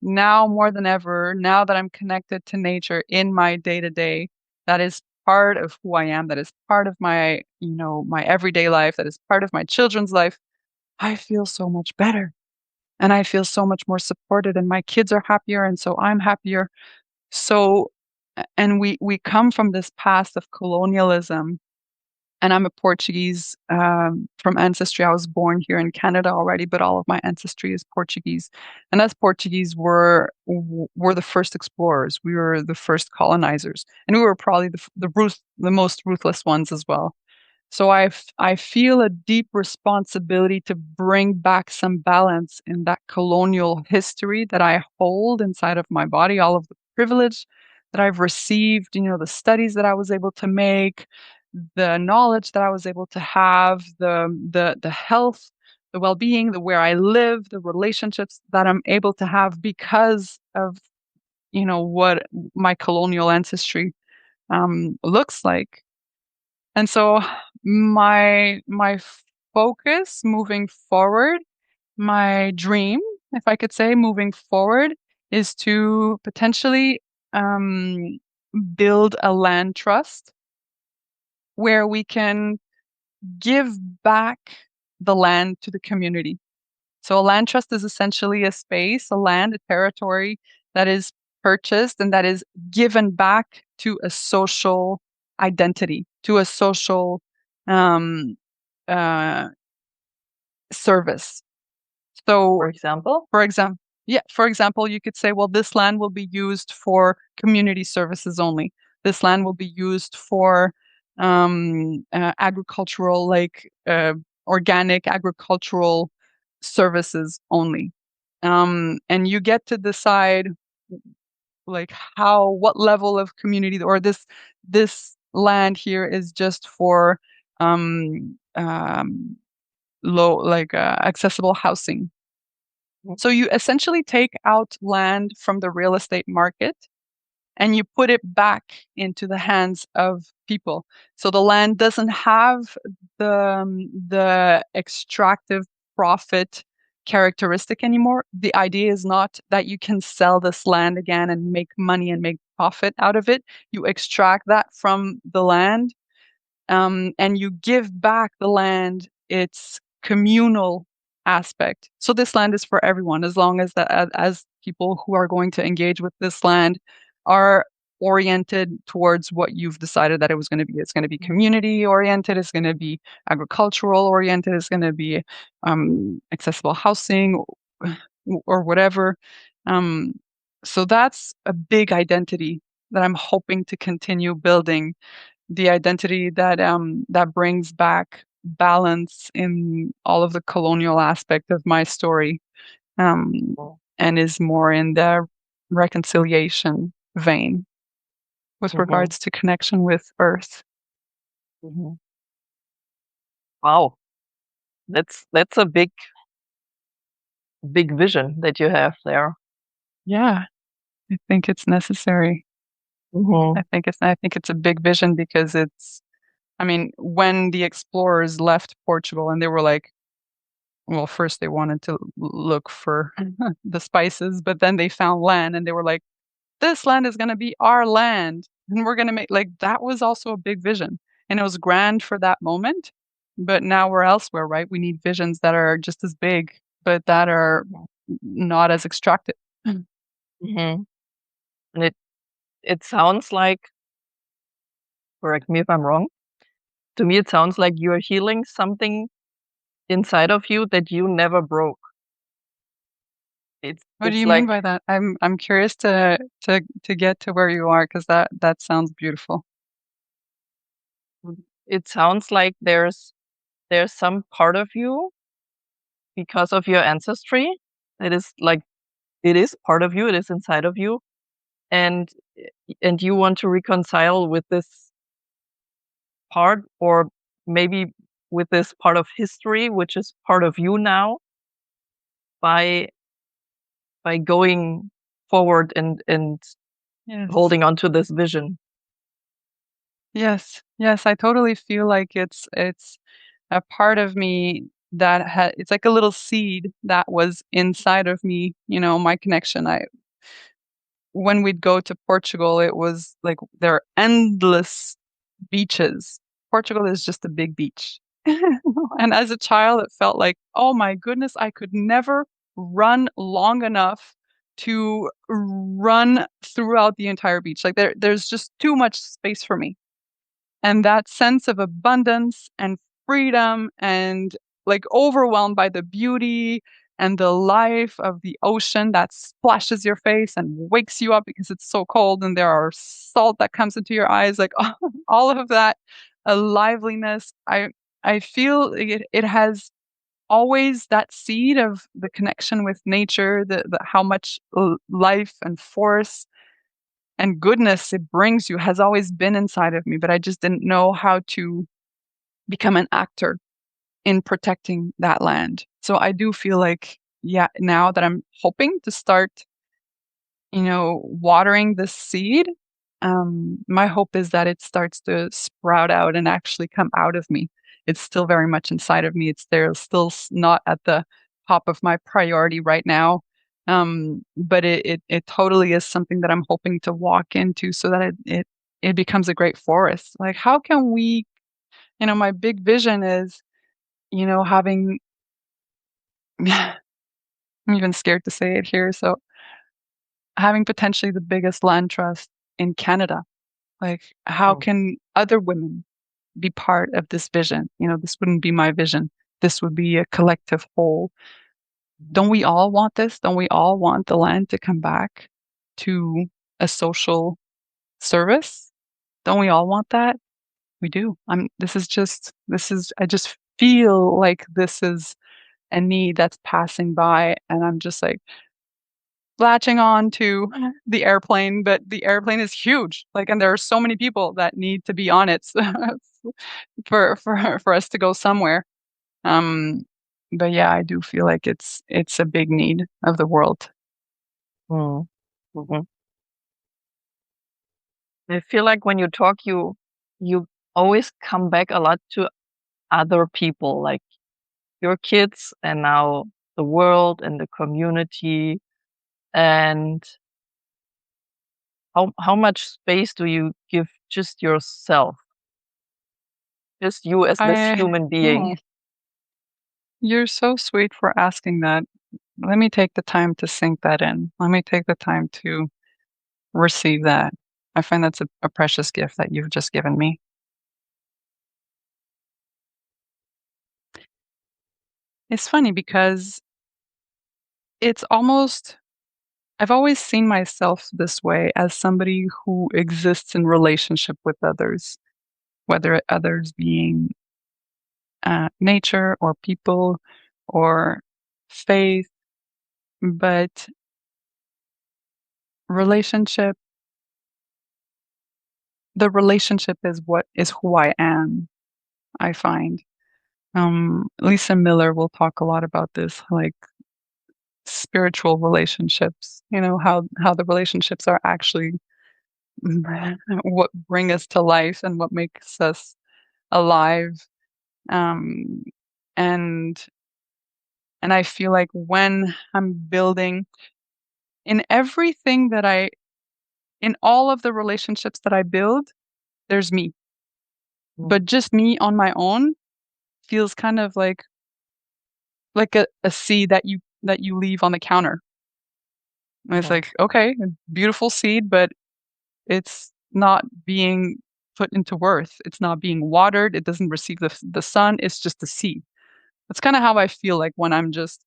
now more than ever, now that I'm connected to nature in my day-to-day. That is part of who I am. That is part of my, my everyday life. That is part of my children's life. I feel so much better and I feel so much more supported, and my kids are happier, and so I'm happier. So, and we come from this past of colonialism, and I'm a Portuguese from ancestry. I was born here in Canada already, but all of my ancestry is Portuguese. And as Portuguese, were the first explorers. We were the first colonizers, and we were probably the most ruthless ones as well. So I feel a deep responsibility to bring back some balance in that colonial history that I hold inside of my body, all of the privilege that I've received, the studies that I was able to make, the knowledge that I was able to have, the health, the well-being, the where I live, the relationships that I'm able to have because of, what my colonial ancestry looks like. And so my focus moving forward, my dream, if I could say, moving forward, is to potentially um, build a land trust where we can give back the land to the community. So a land trust is essentially a space, a land, a territory that is purchased and that is given back to a social identity, to a social um, uh, service. For So, example? for example, you could say, well, this land will be used for community services only. This land will be used for agricultural, like organic agricultural services only. And you get to decide like what level of community, or this land here is just for low, like accessible housing. Mm. So you essentially take out land from the real estate market and you put it back into the hands of people. So the land doesn't have the extractive profit characteristic anymore. The idea is not that you can sell this land again and make money and make profit out of it. You extract that from the land, and you give back the land its communal aspect. So this land is for everyone, as long as as people who are going to engage with this land are oriented towards what you've decided that it was going to be. It's going to be community oriented. It's going to be agricultural oriented. It's going to be accessible housing or whatever. Um, so that's a big identity that I'm hoping to continue building, the identity that brings back balance in all of the colonial aspect of my story, um, Mm. and is more in the reconciliation vein with Mhm, regards to connection with Earth. mhm. Wow, that's a big vision that you have there. Yeah, I think it's necessary. Mhm, I think it's a big vision because I mean, when the explorers left Portugal and they were like, well, first they wanted to look for the spices, but then they found land and they were like, this land is going to be our land. And we're going to make, like, that was also a big vision. And it was grand for that moment. But now we're elsewhere, right? We need visions that are just as big, but that are not as extractive. mhm. And it sounds like, correct me if I'm wrong, to me it sounds like you're healing something inside of you that you never broke. What do It's you mean like, by that? I'm curious to get to where you are, because that sounds beautiful. it sounds like there's some part of you because of your ancestry that is like, it is part of you, it is inside of you, and you want to reconcile with this part, or maybe with this part of history which is part of you now, by going forward and Yes. holding on to this vision. Yes. Yes, I totally feel like it's a part of me that it's like a little seed that was inside of me, my connection. I When we'd go to Portugal, it was like there are endless beaches. Portugal is just a big beach. And as a child, it felt like, oh my goodness, I could never run long enough to run throughout the entire beach. Like there's just too much space for me. And that sense of abundance and freedom and like overwhelmed by the beauty and the life of the ocean that splashes your face and wakes you up because it's so cold and there are salt that comes into your eyes, like all of that, a liveliness. I feel like it has always that seed of the connection with nature, the how much life and force and goodness it brings you has always been inside of me, but I just didn't know how to become an actor in protecting that land. So I do feel like, yeah, now that I'm hoping to start, watering the seed, my hope is that it starts to sprout out and actually come out of me. It's still very much inside of me. It's there, still not at the top of my priority right now. But it totally is something that I'm hoping to walk into so that it becomes a great forest. Like, how can we, my big vision is, having, I'm even scared to say it here. So having potentially the biggest land trust in Canada. Like, how Mm. can other women be part of this vision? This wouldn't be my vision. This would be a collective whole. Don't we all want this? Don't we all want the land to come back to a social service? Don't we all want that? We do. I just feel like this is a need that's passing by, and I'm just like latching on to the airplane, but the airplane is huge. Like, and there are so many people that need to be on it for us to go somewhere. Um, but yeah, I do feel like it's a big need of the world. Mm. Mhm. I feel like when you talk, you always come back a lot to other people, like your kids and now the world and the community. And how much space do you give just yourself, just you as this I human oh, being? you're so sweet for asking that. Let me take the time to sink that in. Let me take the time to receive that. I find that's a precious gift that you've just given me. It's funny because it's almost I've always seen myself this way as somebody who exists in relationship with others, whether others being nature or people or faith, but relationship, the relationship is what is who I am, I find. Lisa Miller will talk a lot about this, like spiritual relationships, how the relationships are actually what bring us to life and what makes us alive. Um, and and I feel like when I'm building in everything that in all of the relationships that I build, there's me. Mm. But just me on my own feels kind of like a seed that you leave on the counter. And it's Mm. like, okay, a beautiful seed, but it's not being put into worth. It's not being watered. It doesn't receive the sun. It's just a seed. That's kind of how I feel like when I'm just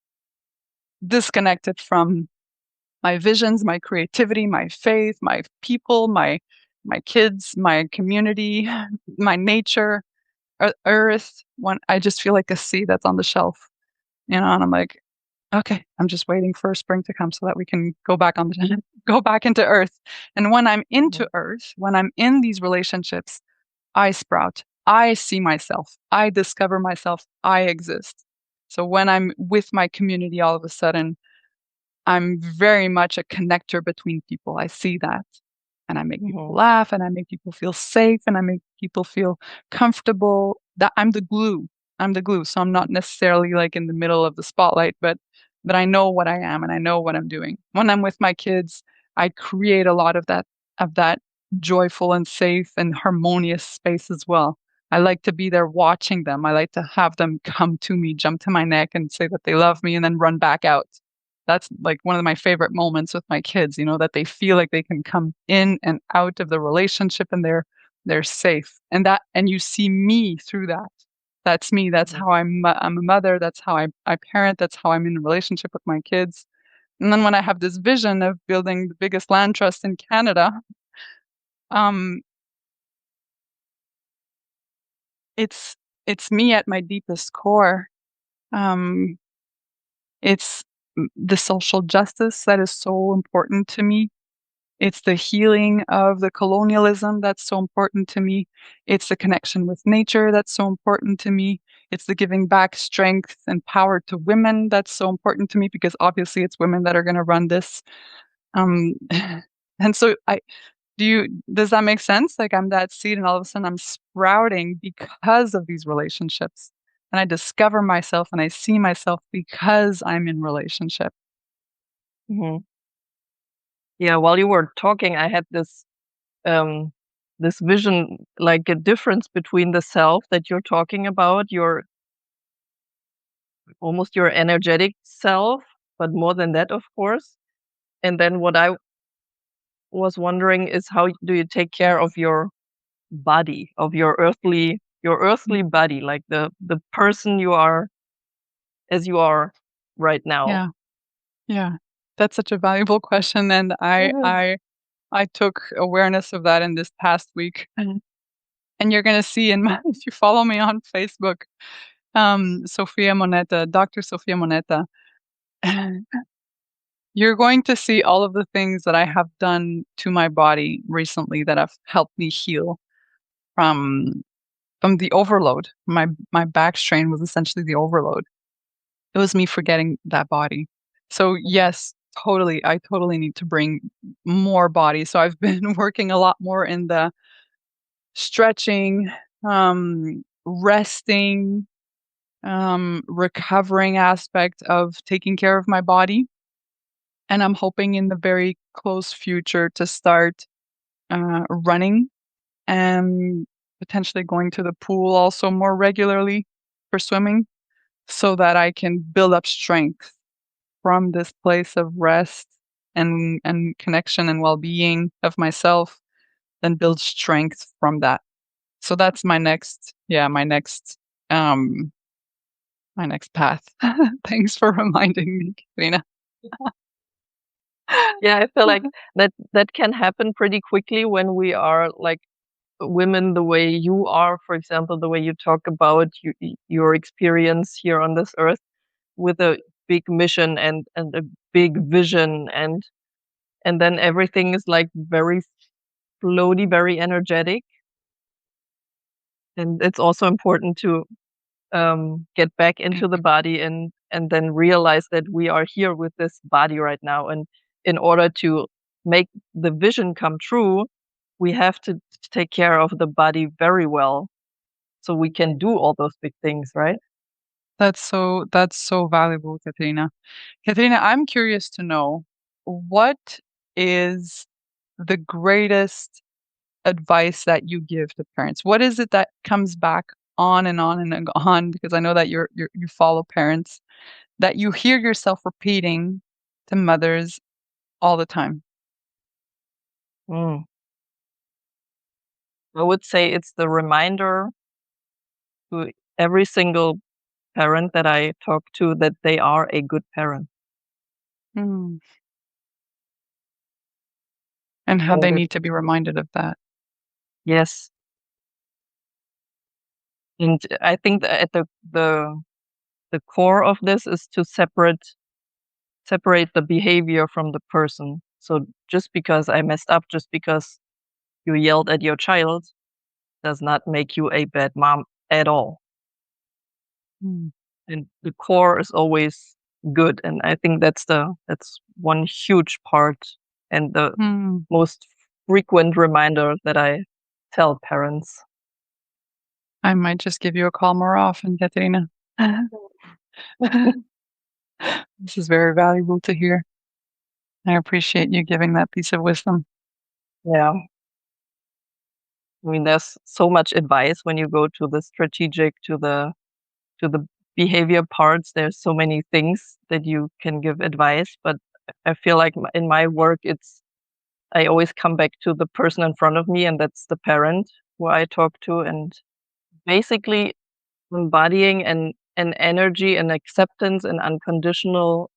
disconnected from my visions, my creativity, my faith, my people, my kids, my community, my nature, earth. When I just feel like a seed that's on the shelf, and I'm like, Okay, I'm just waiting for spring to come so that we can go back on the go back into earth. And when I'm into Mhm. earth, when I'm in these relationships, I sprout. I see myself. I discover myself. I exist. So when I'm with my community, all of a sudden, I'm very much a connector between people. I see that. And I make people Mhm. laugh and I make people feel safe and I make people feel comfortable. That I'm the glue. I'm the glue. So I'm not necessarily like in the middle of the spotlight, but I know what I am and I know what I'm doing. When I'm with my kids, I create a lot of that joyful and safe and harmonious space as well. I like to be there watching them. I like to have them come to me, jump to my neck and say that they love me and then run back out. That's like one of my favorite moments with my kids, that they feel like they can come in and out of the relationship and they're safe. And you see me through that. That's me. That's Mhm. how I'm a mother. That's how I parent. That's how I'm in a relationship with my kids. And then when I have this vision of building the biggest land trust in Canada, um, it's it's me at my deepest core. Um, it's the social justice that is so important to me. It's the healing of the colonialism that's so important to me. It's the connection with nature that's so important to me. It's the giving back strength and power to women that's so important to me because obviously it's women that are going to run this. Um, and so does that make sense? Like I'm that seed and all of a sudden I'm sprouting because of these relationships. And I discover myself and I see myself because I'm in relationship. Mhm. Yeah, while you were talking, I had um this vision, like a difference between the self that you're talking about, your almost your energetic self, but more than that, of course. And then what I was wondering is how do you take care of your body, of your earthly body, like the person you are as you are right now? Yeah. Yeah. That's such a valuable question. And Mhm. I took awareness of that in this past week. And you're gonna see in my if you follow me on Facebook, Sofia Moneta, Dr. Sofia Moneta, you're going to see all of the things that I have done to my body recently that have helped me heal from from the overload. My back strain was essentially the overload. It was me forgetting that body. So yes, totally, I totally need to bring more body. So I've been working a lot more in the stretching, resting, recovering aspect of taking care of my body. And I'm hoping in the very close future to start running and potentially going to the pool also more regularly for swimming so that I can build up strength from this place of rest and connection and well-being of myself, then build strength from that. So that's um my next path. Thanks for reminding me, Katrina. Yeah, I feel like that can happen pretty quickly when we are like women the way you are, for example, the way you talk about your experience here on this earth with a big mission and a big vision and then everything is like very floaty, very energetic. And it's also important to get back into the body and then realize that we are here with this body right now. And in order to make the vision come true, we have to take care of the body very well so we can do all those big things, right? That's so valuable, Katrina. Katrina, I'm curious to know what is the greatest advice that you give to parents? What is it that comes back on and on and on? Because I know that you follow parents that you hear yourself repeating to mothers all the time. Mm. I would say it's the reminder to every single parent that I talk to that they are a good parent. Mm. And how And they it, need to be reminded of that. yes, and I think that at the core of this is to separate. separate the behavior from the person. So just because I messed up, just because you yelled at your child, does not make you a bad mom at all. Mm. And the core is always good. And I think that's one huge part and the Mm. most frequent reminder that I tell parents. I might just give you a call more often, Katerina. This is very valuable to hear. I appreciate you giving that piece of wisdom. Yeah. I mean, there's so much advice when you go to the strategic, to the behavior parts. There's so many things that you can give advice, but I feel like in my work, I always come back to the person in front of me, and that's the parent who I talk to, and basically embodying an energy and acceptance and unconditional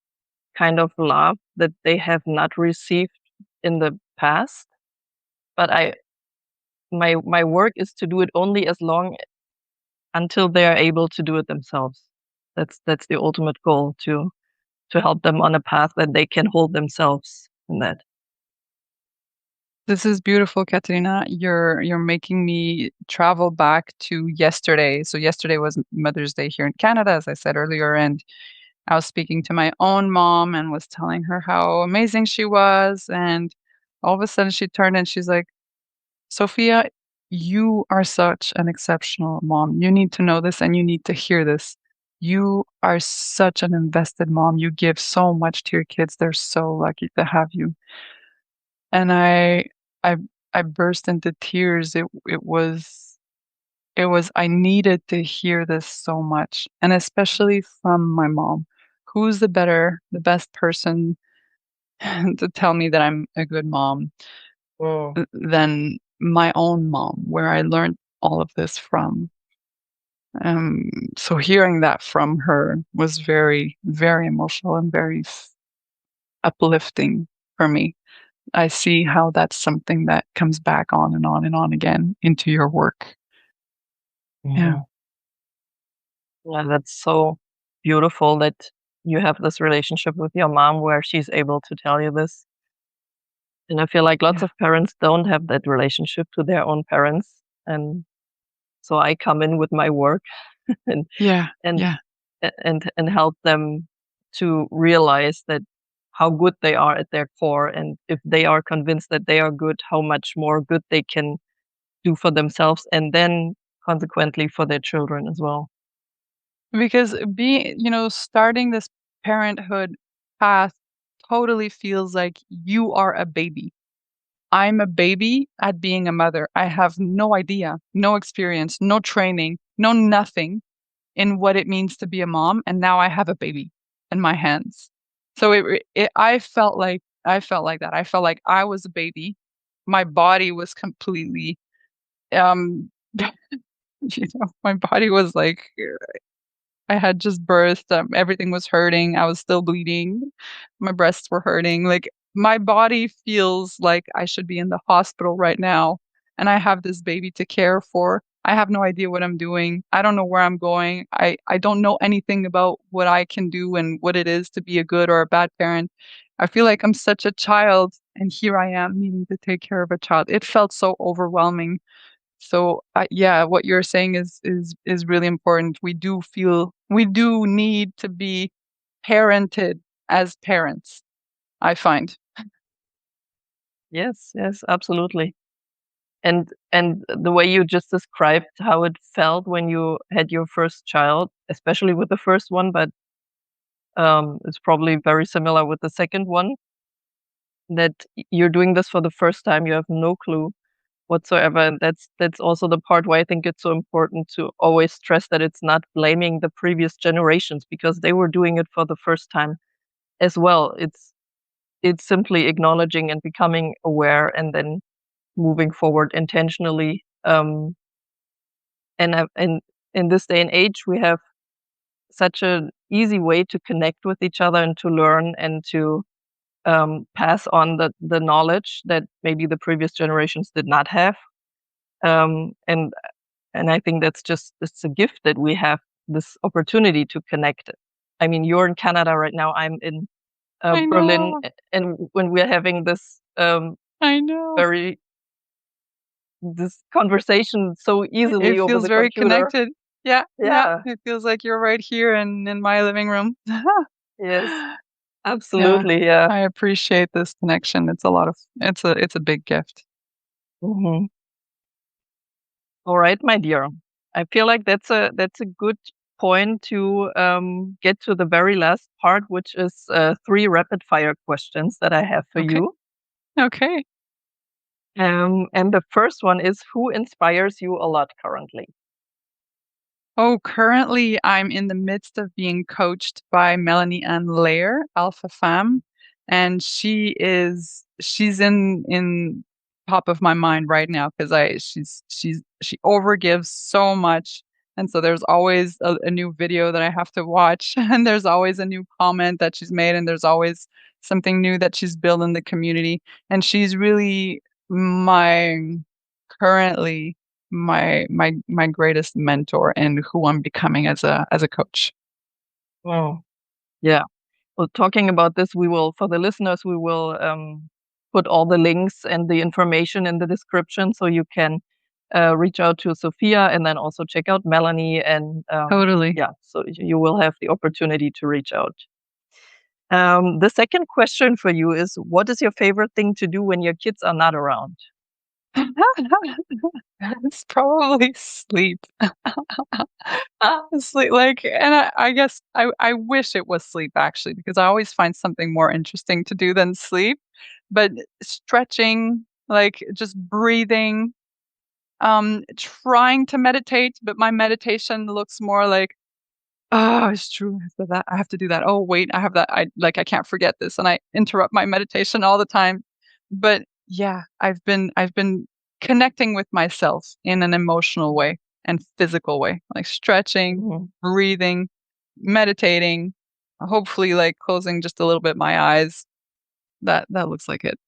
kind of love that they have not received in the past. But my work is to do it only as long until they are able to do it themselves. That's the ultimate goal, to help them on a path that they can hold themselves in that. This is beautiful, Katerina. You're making me travel back to yesterday. So yesterday was Mother's Day here in Canada, as I said earlier, and I was speaking to my own mom and was telling her how amazing she was, and all of a sudden she turned and she's like, "Sophia, you are such an exceptional mom. You need to know this and you need to hear this. You are such an invested mom. You give so much to your kids. They're so lucky to have you." And I I burst into tears. It was I needed to hear this so much, and especially from my mom. Who's the best person to tell me that I'm a good mom Mm. than my own mom, where I learned all of this from. Um, so hearing that from her was very, very emotional and very uplifting for me. I see how that's something that comes back on and on and on again into your work. Yeah. Mhm. Yeah, that's so beautiful that you have this relationship with your mom where she's able to tell you this. And I feel like lots Yeah. of parents don't have that relationship to their own parents. And so I come in with my work and Yeah. and Yeah. and help them to realize that how good they are at their core, and if they are convinced that they are good, how much more good they can do for themselves and then consequently for their children as well. Because starting this parenthood path totally feels like you are a baby. I'm a baby at being a mother. I have no idea, no experience, no training, no nothing in what it means to be a mom, and now I have a baby in my hands. So I felt like that. I felt like I was a baby. My body was completely um my body was like I had just birthed, everything was hurting, I was still bleeding, my breasts were hurting, like, my body feels like I should be in the hospital right now, and I have this baby to care for. I have no idea what I'm doing, I don't know where I'm going, I don't know anything about what I can do and what it is to be a good or a bad parent. I feel like I'm such a child, and here I am needing to take care of a child. It felt so overwhelming. So, yeah, what you're saying is really important. We do need to be parented as parents, I find. Yes, yes, absolutely. And the way you just described how it felt when you had your first child, especially with the first one, but it's probably very similar with the second one, that you're doing this for the first time, you have no clue whatsoever. And that's also the part why I think it's so important to always stress that it's not blaming the previous generations because they were doing it for the first time as well. It's simply acknowledging and becoming aware and then moving forward intentionally. And in this day and age, we have such an easy way to connect with each other and to learn and to pass on the knowledge that maybe the previous generations did not have. Um, and and I think that's just it's a gift that we have this opportunity to connect. I mean, you're in Canada right now. I'm in I Berlin, know. and when we're having this I know. very this conversation so It easily over feels the very computer. connected. Yeah, yeah. Yeah, It feels like you're right here in my living room. yes, Yeah. absolutely, yeah. I appreciate this connection. It's a lot of it's a big gift. Mhm. All right, my dear. I feel like that's a good point to get to the very last part, which is three rapid fire questions that I have for Okay. you. Okay. And the first one is, who inspires you a lot currently? Oh, currently I'm in the midst of being coached by Melanie Ann Layer, Alpha Femme, and she's in top of my mind right now because I she overgives so much, and so there's always a new video that I have to watch, and there's always a new comment that she's made, and there's always something new that she's built in the community, and she's really my currently my greatest mentor and who I'm becoming as a coach. Oh, yeah. Well, talking about this, we will, for the listeners, we will put all the links and the information in the description so you can reach out to Sophia and then also check out Melanie. And Totally. yeah, so you will have the opportunity to reach out. The second question for you is, what is your favorite thing to do when your kids are not around? It's probably sleep. Sleep, like, and I guess I wish it was sleep actually because I always find something more interesting to do than sleep. But stretching, like just breathing, trying to meditate, but my meditation looks more like, "Oh, it's true. I have to do that. Oh, wait, I have that. I can't forget this." And I interrupt my meditation all the time. But yeah, I've been connecting with myself in an emotional way and physical way, like stretching, Mhm. breathing, meditating, hopefully like closing just a little bit my eyes. That looks like it.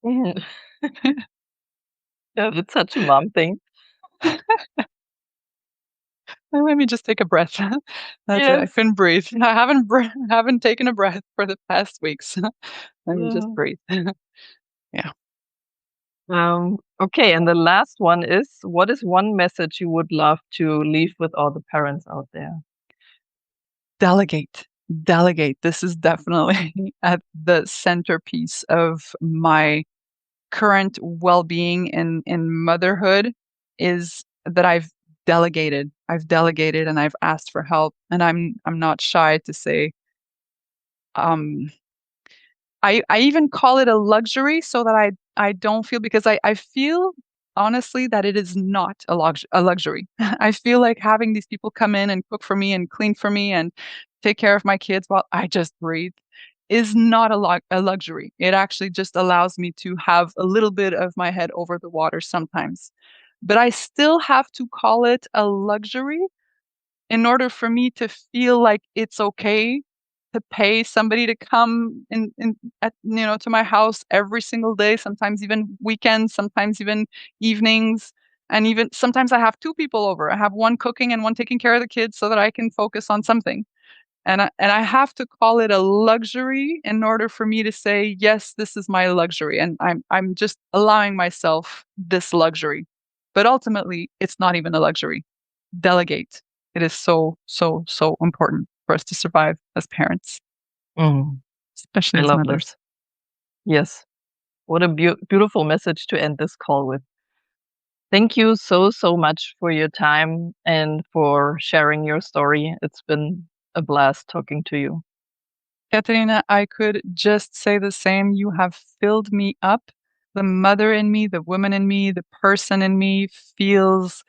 Mhm. Yeah, it's such a mom thing. Let me just take a breath. That's it. I Yes. couldn't breathe. Haven't taken a breath for the past weeks. Let me just Yeah. breathe. Yeah. Okay, and the last one is, what is one message you would love to leave with all the parents out there? Delegate. Delegate. This is definitely at the centerpiece of my current well-being in motherhood is that I've delegated and I've asked for help, and I'm not shy to say, um I even call it a luxury so that I don't feel because I feel honestly that it is not a luxury. I feel like having these people come in and cook for me and clean for me and take care of my kids while I just breathe is not a luxury. It actually just allows me to have a little bit of my head over the water sometimes. But I still have to call it a luxury in order for me to feel like it's okay to pay somebody to come in at to my house every single day, sometimes even weekends, sometimes even evenings, and even sometimes I have 2 people over. I have one cooking and one taking care of the kids so that I can focus on something. And I have to call it a luxury in order for me to say, "Yes, this is my luxury," and I'm just allowing myself this luxury. But ultimately, it's not even a luxury. Delegate. It is so, so, so important for us to survive as parents, Mm, especially I as love mothers. this. Yes. What a beautiful message to end this call with. Thank you so, so much for your time and for sharing your story. It's been a blast talking to you. Katerina, I could just say the same. You have filled me up. The mother in me, the woman in me, the person in me feels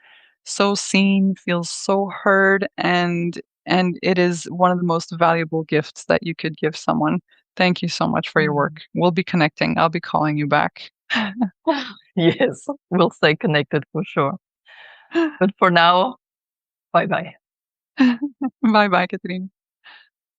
so seen, feels so heard, and it is one of the most valuable gifts that you could give someone. Thank you so much for your Mm. work. We'll be connecting. I'll be calling you back. Yes, we'll stay connected for sure. But for now, bye bye. Bye bye, Katerina.